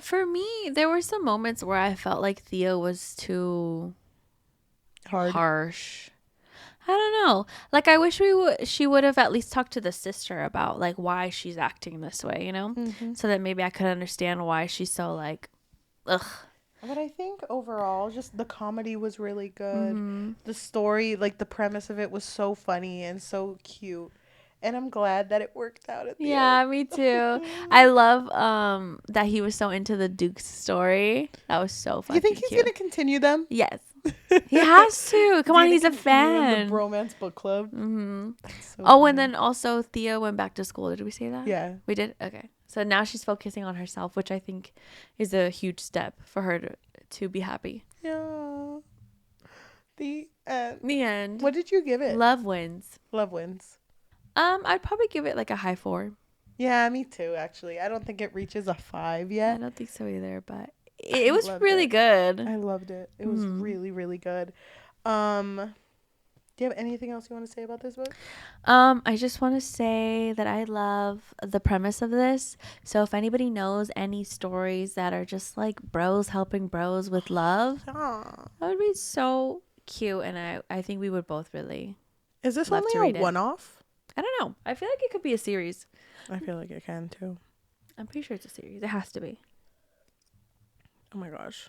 For me, there were some moments where I felt like Thea was too harsh. I don't know. Like, I wish she would have at least talked to the sister about like why she's acting this way, you know, so that maybe I could understand why she's so like, ugh. But I think overall, just the comedy was really good. The story, like the premise of it, was so funny and so cute. And I'm glad that it worked out at the end. Yeah, me too. I love that he was so into the Duke's story. That was so funny. You think he's going to continue them? Yes. He has to. Come on, he's a fan. The Bromance Book Club. So funny. And then also Thea went back to school. Did we say that? Yeah. We did? Okay. So now she's focusing on herself, which I think is a huge step for her to be happy. Yeah. The end. The end. What did you give it? Love wins. Love wins. I'd probably give it like a high 4. Yeah, me too, actually. I don't think it reaches a 5 yet. I don't think so either, but it was really good. I loved it. It was really, really good. Do you have anything else you want to say about this book? I just want to say that I love the premise of this. So if anybody knows any stories that are just like bros helping bros with love, that would be so cute. And I think we would both really. Is this only a one-off? I don't know. I feel like it could be a series. I feel like it can too. I'm pretty sure it's a series. It has to be. Oh my gosh.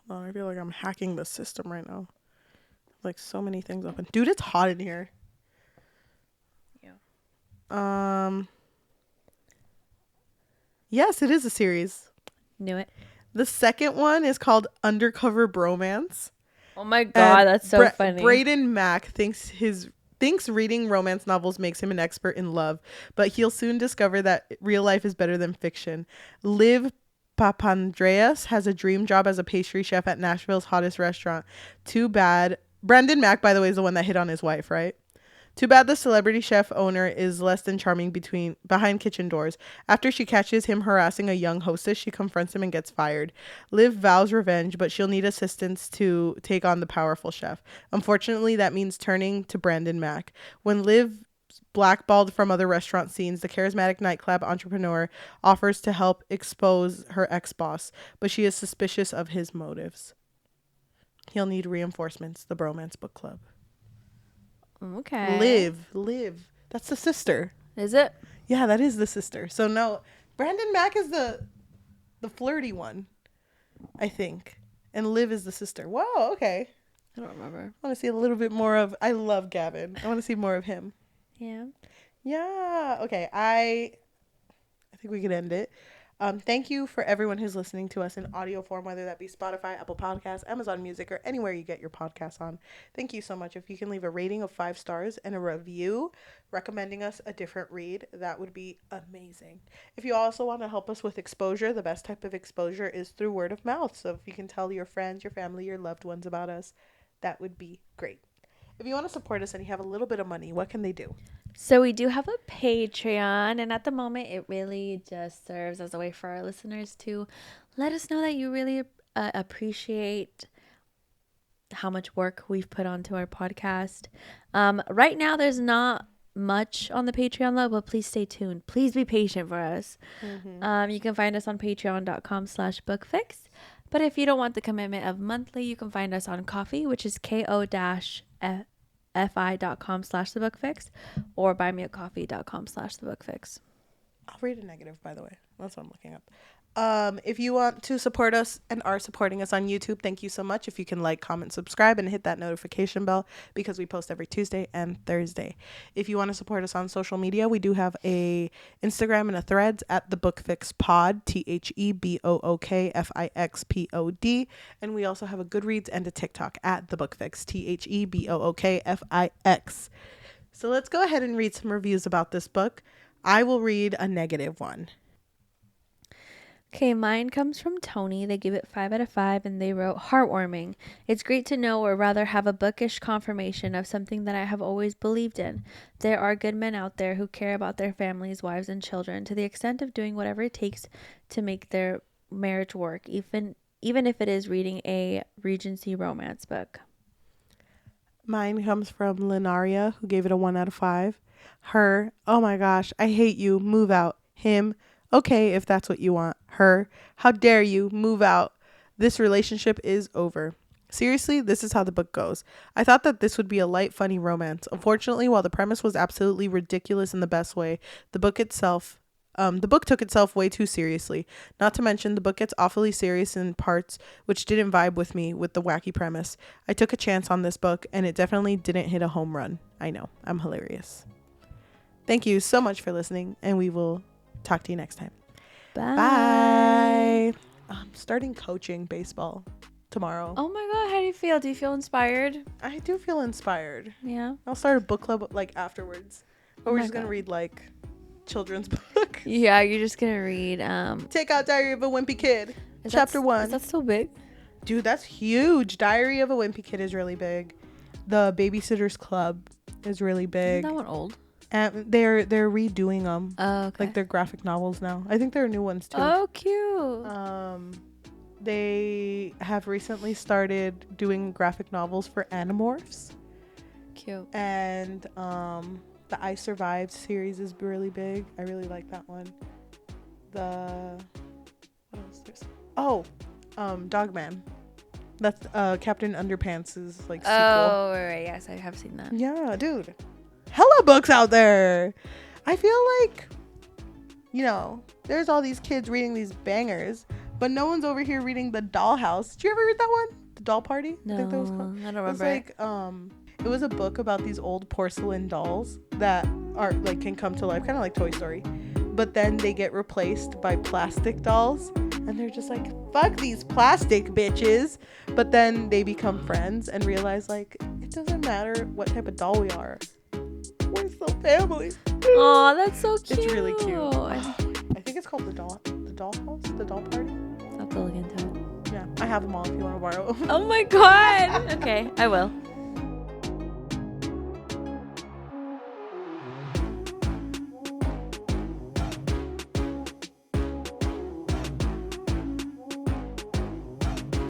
Hold on, I feel like I'm hacking the system right now. Like so many things open. Dude, it's hot in here. Yeah. Yes, it is a series. Knew it. The second one is called Undercover Bromance. Oh my god, that's so funny. Braden Mack thinks reading romance novels makes him an expert in love, but he'll soon discover that real life is better than fiction. Liv Papandreas has a dream job as a pastry chef at Nashville's hottest restaurant. Too bad. Brandon Mack, by the way, is the one that hit on his wife, right? Too bad the celebrity chef owner is less than charming behind kitchen doors. After she catches him harassing a young hostess, she confronts him and gets fired. Liv vows revenge, but she'll need assistance to take on the powerful chef. Unfortunately, that means turning to Brandon Mack. When Liv blackballed from other restaurant scenes, the charismatic nightclub entrepreneur offers to help expose her ex-boss, but she is suspicious of his motives. He'll need reinforcements. The Bromance Book Club. Okay. Liv. That's the sister. Is it? Yeah, that is the sister. So no, Brandon Mack is the flirty one, I think, and Liv is the sister. Whoa, okay. I don't remember. I want to see a little bit more of. I love Gavin. I want to see more of him. Yeah. Yeah. Okay. I think we could end it. Thank you for everyone who's listening to us in audio form, whether that be Spotify, Apple Podcasts, Amazon Music, or anywhere you get your podcasts on. Thank you so much. If you can leave a rating of 5 stars and a review recommending us a different read, that would be amazing. If you also want to help us with exposure, the best type of exposure is through word of mouth. So if you can tell your friends, your family, your loved ones about us, that would be great. If you want to support us and you have a little bit of money, what can they do? So we do have a Patreon, and at the moment it really just serves as a way for our listeners to let us know that you really appreciate how much work we've put onto our podcast. Right now there's not much on the Patreon level, but please stay tuned. Please be patient for us. Mm-hmm. You can find us on patreon.com/bookfix. But if you don't want the commitment of monthly, you can find us on Ko-fi, which is ko-fi.com/thebookfix, or buymeacoffee.com/thebookfix. I'll read a negative, by the way. That's what I'm looking up. If you want to support us and are supporting us on YouTube, thank you so much. If you can like, comment, subscribe, and hit that notification bell, because we post every Tuesday and Thursday. If you want to support us on social media, we do have a Instagram and a Threads at the Bookfix Pod, THEBOOKFIXPOD, and we also have a Goodreads and a TikTok at the Bookfix, THEBOOKFIX. So let's go ahead and read some reviews about this book. I will read a negative one. Okay, mine comes from Tony. They give it 5 out of 5, and they wrote, heartwarming. It's great to know, or rather have a bookish confirmation of something that I have always believed in. There are good men out there who care about their families, wives, and children to the extent of doing whatever it takes to make their marriage work, even if it is reading a Regency romance book. Mine comes from Linaria, who gave it a 1 out of 5. Her, oh my gosh, I hate you, move out. Him, okay, if that's what you want. Her, how dare you, move out. This relationship is over. Seriously, this is how the book goes. I thought that this would be a light, funny romance. Unfortunately, while the premise was absolutely ridiculous in the best way, the book took itself way too seriously. Not to mention, the book gets awfully serious in parts, which didn't vibe with me with the wacky premise. I took a chance on this book, and it definitely didn't hit a home run. I know, I'm hilarious. Thank you so much for listening, and we will talk to you next time. Bye. I'm starting coaching baseball tomorrow. Oh my God, how do you feel? Do you feel inspired? I do feel inspired. Yeah. I'll start a book club like afterwards. But we're just going to read like children's book. Yeah, you're just going to read. Take Out Diary of a Wimpy Kid. Chapter 1. Is that so big? Dude, that's huge. Diary of a Wimpy Kid is really big. The Babysitter's Club is really big. Isn't that one old? And they're redoing them. Oh, okay. Like they're graphic novels now. I think there are new ones too. Oh, cute. They have recently started doing graphic novels for Animorphs. Cute. And the I Survived series is really big. I really like that one. What else? Dogman. That's Captain Underpants' like sequel. Oh, right. Yes, I have seen that. Yeah, dude. Hella books out there. I feel like, there's all these kids reading these bangers, but no one's over here reading The Dollhouse. Did you ever read that one? The Doll Party? No, I think that was called. I don't remember. It was it was a book about these old porcelain dolls that are like can come to life, kind of like Toy Story, but then they get replaced by plastic dolls, and they're just like, fuck these plastic bitches. But then they become friends and realize like it doesn't matter what type of doll we are. We're still family. Oh, that's so cute. It's really cute. I think it's called the Dollhouse, the Doll Party. I'll have to look into it. Yeah, I have them all if you want to borrow. Oh my God. Okay, I will.